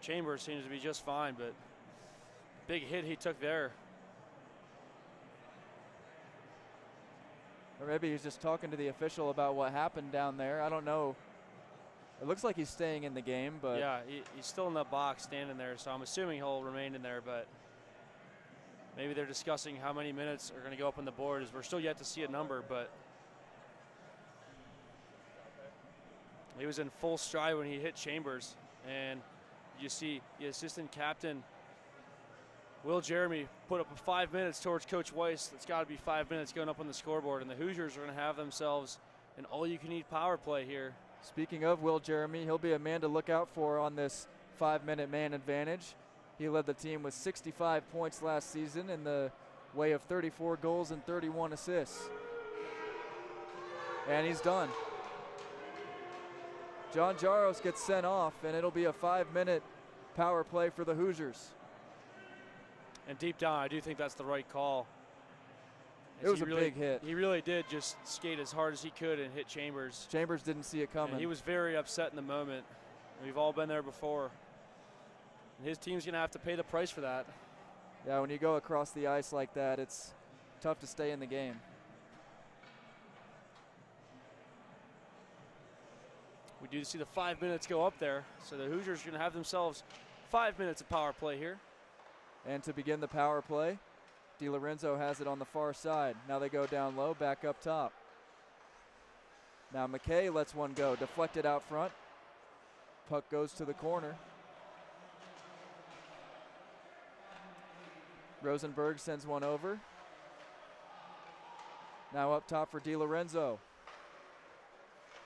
Chambers seems to be just fine, but big hit he took there. Or maybe he's just talking to the official about what happened down there. I don't know. It looks like he's staying in the game, but. Yeah, he's still in the box standing there, so I'm assuming he'll remain in there, but maybe they're discussing how many minutes are going to go up on the board, as we're still yet to see a number, but he was in full stride when he hit Chambers, and you see the assistant captain, Will Jeremy, put up a 5 minutes towards Coach Weiss. It's got to be 5 minutes going up on the scoreboard, and the Hoosiers are going to have themselves an all-you-can-eat power play here. Speaking of Will Jeremy, he'll be a man to look out for on this 5-minute man advantage. He led the team with 65 points last season in the way of 34 goals and 31 assists. And he's done. John Jaros gets sent off, and it'll be a 5-minute power play for the Hoosiers. And deep down, I do think that's the right call. It was a big hit. He really did just skate as hard as he could and hit Chambers. Chambers didn't see it coming. And he was very upset in the moment. We've all been there before. And his team's going to have to pay the price for that. Yeah, when you go across the ice like that, it's tough to stay in the game. We do see the 5 minutes go up there, so the Hoosiers are going to have themselves 5 minutes of power play here. And to begin the power play, DiLorenzo has it on the far side. Now they go down low, back up top. Now McKay lets one go, deflected out front. Puck goes to the corner. Rosenberg sends one over. Now up top for DiLorenzo.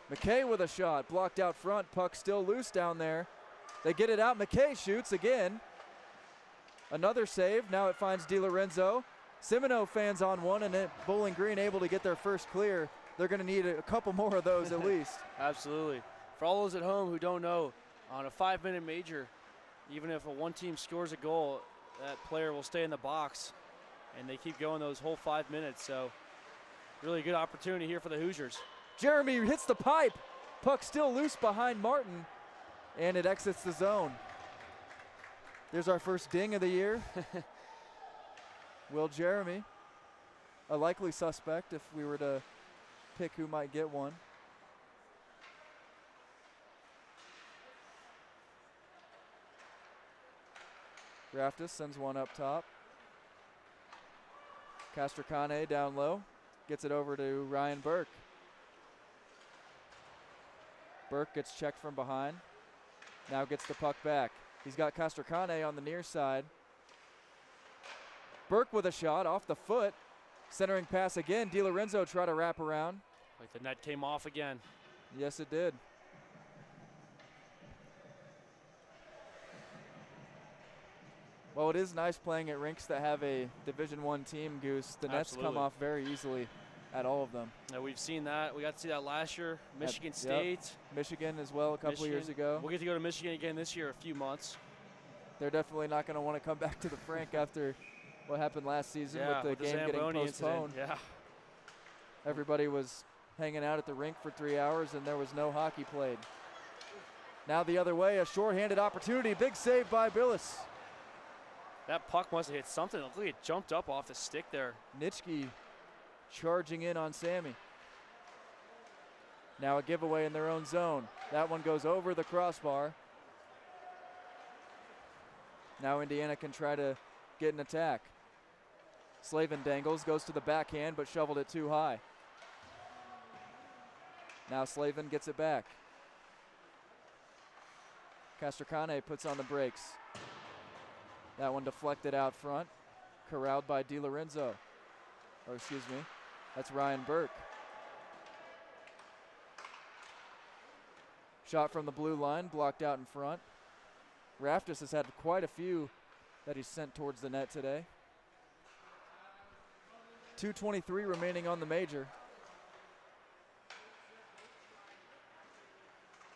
McKay with a shot, blocked out front, puck still loose down there. They get it out, McKay shoots again. Another save, now it finds DiLorenzo. Semino fans on one, and Bowling Green able to get their first clear. They're going to need a couple more of those at least. Absolutely. For all those at home who don't know, on a 5-minute major, even if one team scores a goal, that player will stay in the box, and they keep going those whole 5 minutes. So really good opportunity here for the Hoosiers. Jeremy hits the pipe. Puck still loose behind Martin, and it exits the zone. There's our first ding of the year. Will Jeremy, a likely suspect if we were to pick who might get one. Raftis sends one up top. Castracane down low, gets it over to Ryan Burke. Burke gets checked from behind, now gets the puck back. He's got Castracane on the near side. Burke with a shot off the foot. Centering pass again. DiLorenzo try to wrap around. Like the net came off again. Yes, it did. Well, it is nice playing at rinks that have a Division I team, Goose. The nets come off very easily at all of them. Yeah, we've seen that. We got to see that last year. Michigan State. Yep. Michigan as well a couple years ago. We'll get to go to Michigan again this year, a few months. They're definitely not going to want to come back to the Frank after what happened last season Yeah, with the game getting Zamboni postponed. incident. Yeah. Everybody was hanging out at the rink for 3 hours and there was no hockey played. Now the other way, a shorthanded opportunity. Big save by Billis. That puck must have hit something. It looked like it jumped up off the stick there. Nitschke charging in on Sammy. Now a giveaway in their own zone. That one goes over the crossbar. Now Indiana can try to get an attack. Slavin dangles, goes to the backhand, but shoveled it too high. Now Slavin gets it back. Castricane puts on the brakes. That one deflected out front, corralled by DiLorenzo. Or excuse me, that's Ryan Burke. Shot from the blue line, blocked out in front. Raftis has had quite a few that he's sent towards the net today. 2:23 remaining on the major.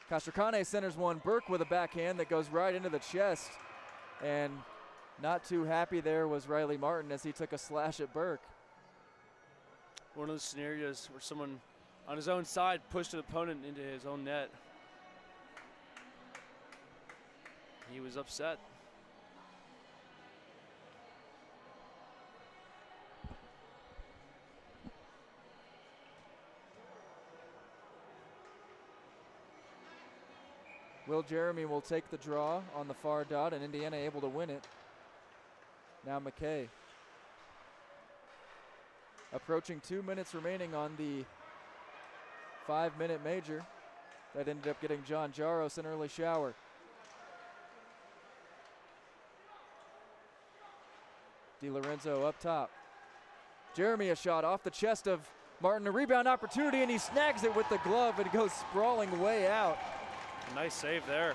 Castricane centers one. Burke with a backhand that goes right into the chest. And not too happy there was Riley Martin as he took a slash at Burke. One of those scenarios where someone on his own side pushed an opponent into his own net. He was upset. Will Jeremy will take the draw on the far dot, and Indiana able to win it. Now McKay. Approaching 2 minutes remaining on the 5-minute major. That ended up getting John Jaros an early shower. DiLorenzo up top. Jeremy a shot off the chest of Martin. A rebound opportunity, and he snags it with the glove and goes sprawling way out. Nice save there.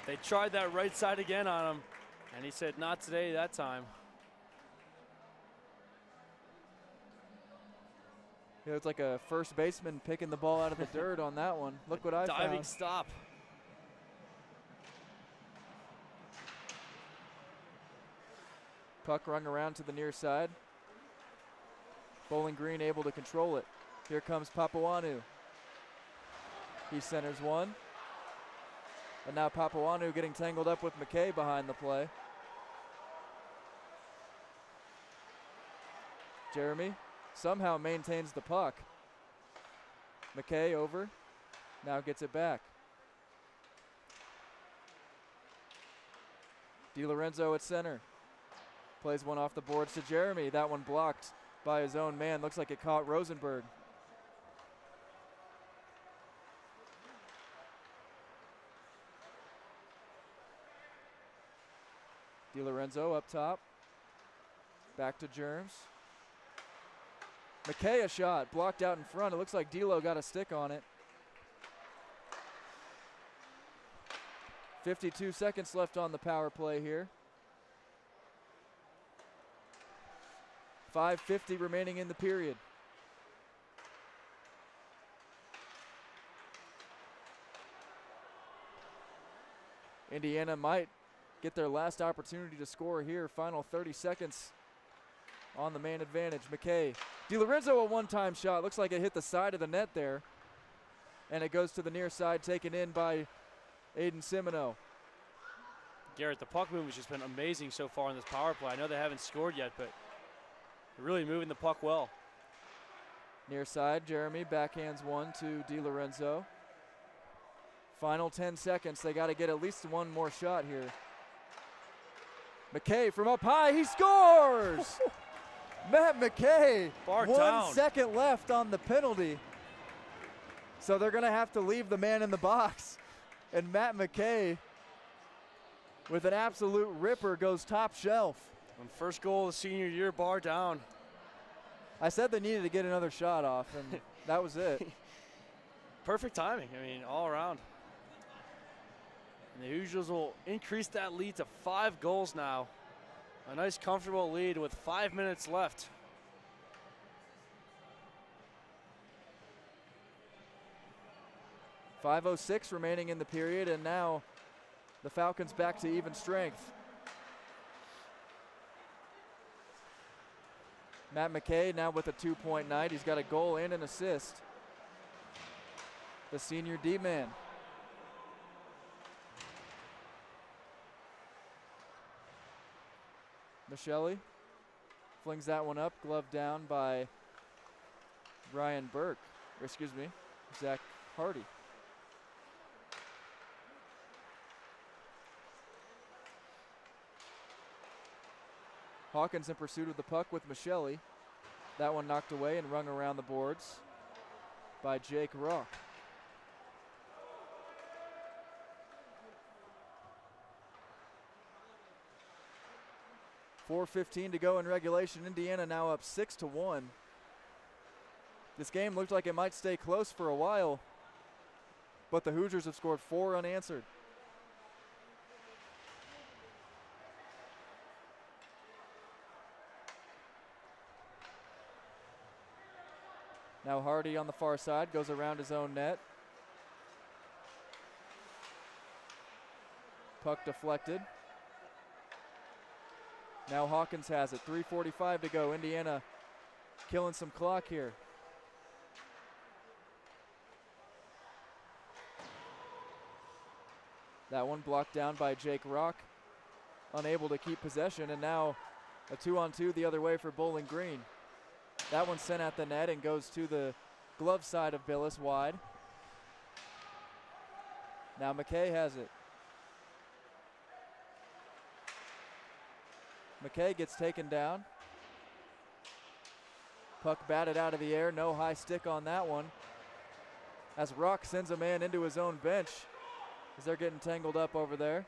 They tried that right side again on him, and he said, not today, that time. It was like a first baseman picking the ball out of the dirt on that one. Look what I found. Diving stop. Puck rung around to the near side. Bowling Green able to control it. Here comes Papuanu. He centers one. And now Papuanu getting tangled up with McKay behind the play. Jeremy somehow maintains the puck. McKay over. Now gets it back. DiLorenzo at center. Plays one off the boards to Jeremy. That one blocked by his own man. Looks like it caught Rosenberg. DiLorenzo up top. Back to Germs. McKay a shot. Blocked out in front. It looks like D'Lo got a stick on it. 52 seconds left on the power play here. 5:50 remaining in the period. Indiana might get their last opportunity to score here. Final 30 seconds on the man advantage. McKay. DiLorenzo a one-time shot. Looks like it hit the side of the net there. And it goes to the near side, taken in by Aiden Simino. Garrett, the puck movement has just been amazing so far in this power play. I know they haven't scored yet, but they're really moving the puck well. Near side, Jeremy backhands one to DiLorenzo. Final 10 seconds. They got to get at least one more shot here. McKay from up high, he scores! Matt McKay, Bar 1 down. second left on the penalty. So they're gonna have to leave the man in the box. And Matt McKay, with an absolute ripper, goes top shelf. And first goal of the senior year, bar down. I said they needed to get another shot off, and that was it. Perfect timing, I mean, all around. And the Hoosiers will increase that lead to 5 goals now. A nice, comfortable lead with 5 minutes left. .506 remaining in the period, and now the Falcons back to even strength. Matt McKay now with a 2-point night. He's got a goal and an assist. The senior D-man. Michelli flings that one up, glove down by Ryan Burke, or excuse me, Zach Hardy. Hawkins in pursuit of the puck with Michelli. That one knocked away and rung around the boards by Jake Rock. .4:15 to go in regulation. Indiana now up 6-1. This game looked like it might stay close for a while, but the Hoosiers have scored 4 unanswered. Now Hardy on the far side goes around his own net. Puck deflected. Now Hawkins has it. 3:45 to go. Indiana killing some clock here. That one blocked down by Jake Rock. Unable to keep possession, and now a 2-on-2 the other way for Bowling Green. That one sent at the net and goes to the glove side of Billis wide. Now McKay has it. McKay gets taken down. Puck batted out of the air, no high stick on that one. As Rock sends a man into his own bench as they're getting tangled up over there.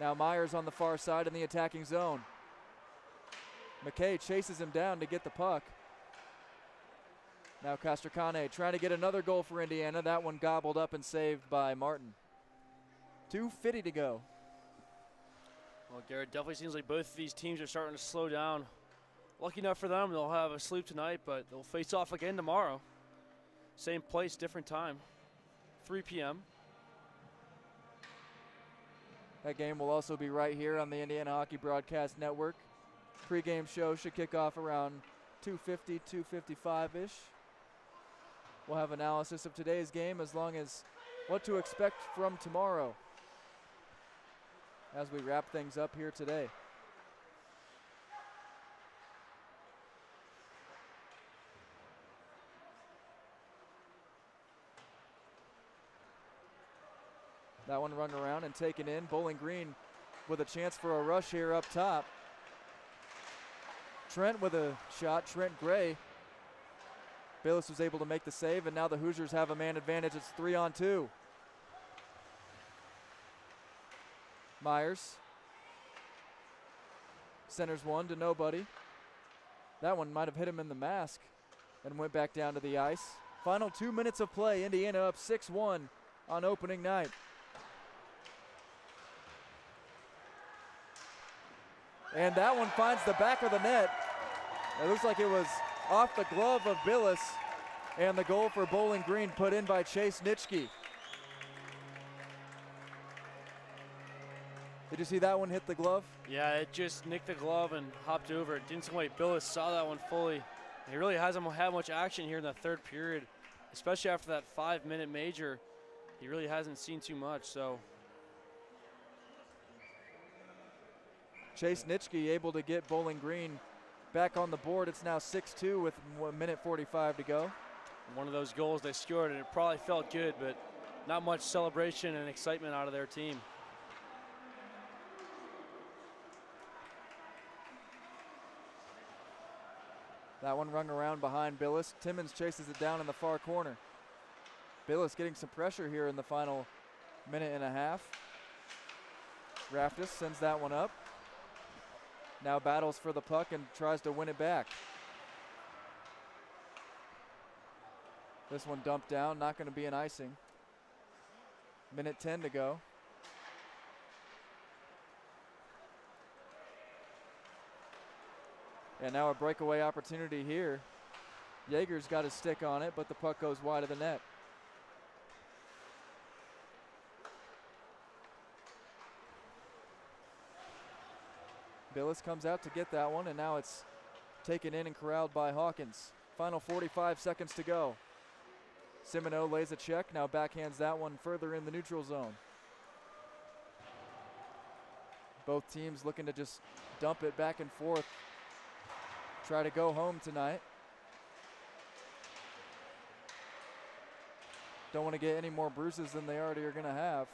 Now Myers on the far side in the attacking zone. McKay chases him down to get the puck. Now Castracane trying to get another goal for Indiana. That one gobbled up and saved by Martin. 2:50 to go. Well, Garrett, definitely seems like both of these teams are starting to slow down. Lucky enough for them, they'll have a sleep tonight, but they'll face off again tomorrow. Same place, different time, 3 p.m. That game will also be right here on the Indiana Hockey Broadcast Network. Pre-game show should kick off around 2:50, 2:55-ish. We'll have analysis of today's game as long as what to expect from tomorrow as we wrap things up here today. That one run around and taken in. Bowling Green with a chance for a rush here up top. Trent with a shot, Trent Gray. Bayless was able to make the save, and now the Hoosiers have a man advantage. It's 3-on-2. Myers centers one to nobody. That one might have hit him in the mask and went back down to the ice. Final 2 minutes of play. Indiana up 6-1 on opening night. And that one finds the back of the net. It looks like it was off the glove of Billis, and the goal for Bowling Green put in by Chase Nitschke. Did you see that one hit the glove? Yeah, it just nicked the glove and hopped over. It didn't seem like Billis saw that one fully. He really hasn't had much action here in the third period, especially after that 5-minute major. He really hasn't seen too much, so. Chase Nitschke able to get Bowling Green back on the board. It's now 6-2 with 1:45 to go. One of those goals they scored, and it probably felt good, but not much celebration and excitement out of their team. That one rung around behind Billis. Timmons chases it down in the far corner. Billis getting some pressure here in the final minute and a half. Raftis sends that one up. Now battles for the puck and tries to win it back. This one dumped down, not going to be an icing. Minute 10 to go. And now a breakaway opportunity here. Yeager's got his stick on it, but the puck goes wide of the net. Billis comes out to get that one, and now it's taken in and corralled by Hawkins. Final 45 seconds to go. Simoneau lays a check, now backhands that one further in the neutral zone. Both teams looking to just dump it back and forth, try to go home tonight. Don't want to get any more bruises than they already are going to have.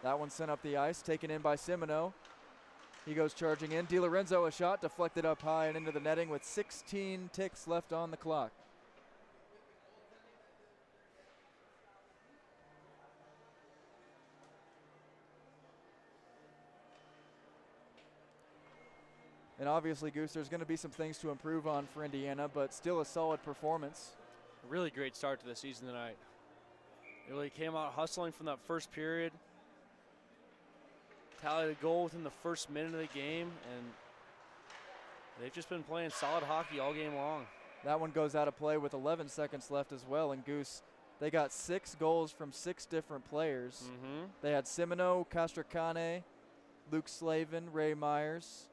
That one sent up the ice, taken in by Simoneau. He goes charging in. DiLorenzo a shot, deflected up high and into the netting with 16 ticks left on the clock. And obviously, Goose, there's going to be some things to improve on for Indiana, but still a solid performance. A really great start to the season tonight. They really came out hustling from that first period. Tallied a goal within the first minute of the game, and they've just been playing solid hockey all game long. That one goes out of play with 11 seconds left as well, and Goose, they got 6 goals from 6 different players. They had Simoneau, Castracane, Luke Slavin, Ray Myers,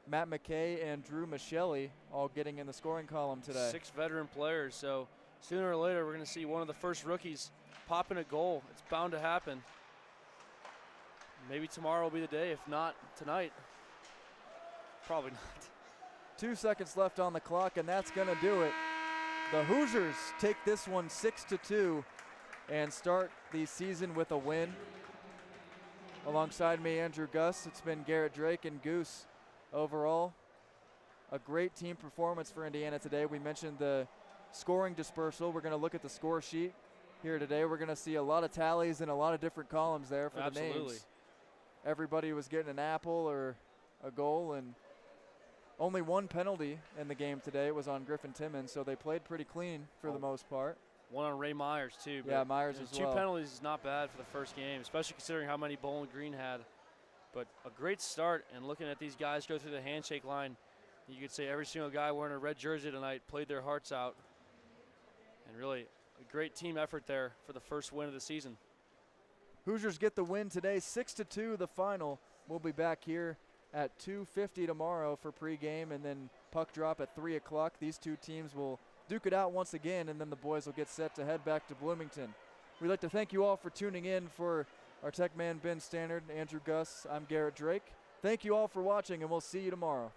Matt McKay, and Drew Michelli all getting in the scoring column today. 6 veteran players, so sooner or later we're going to see one of the first rookies pop in a goal. It's bound to happen. Maybe tomorrow will be the day, if not tonight. Probably not. 2 seconds left on the clock, and that's going to do it. The Hoosiers take this one 6-2 and start the season with a win. Alongside me, Andrew Gus. It's been Garrett Drake and Goose. Overall, a great team performance for Indiana today. We mentioned the scoring dispersal. We're going to look at the score sheet here today. We're going to see a lot of tallies and a lot of different columns there for the names. Everybody was getting an apple or a goal, and only one penalty in the game today. It was on Griffin Timmons, so they played pretty clean for the most part. One on Ray Myers, too. Yeah, Myers as well. 2 penalties is not bad for the first game, especially considering how many Bowling Green had. But a great start, and looking at these guys go through the handshake line, you could say every single guy wearing a red jersey tonight played their hearts out. And really a great team effort there for the first win of the season. Hoosiers get the win today, 6-2 the final. We'll be back here at 2:50 tomorrow for pregame, and then puck drop at 3 o'clock. These two teams will duke it out once again, and then the boys will get set to head back to Bloomington. We'd like to thank you all for tuning in. For our tech man Ben Stannard, Andrew Gus, I'm Garrett Drake. Thank you all for watching, and we'll see you tomorrow.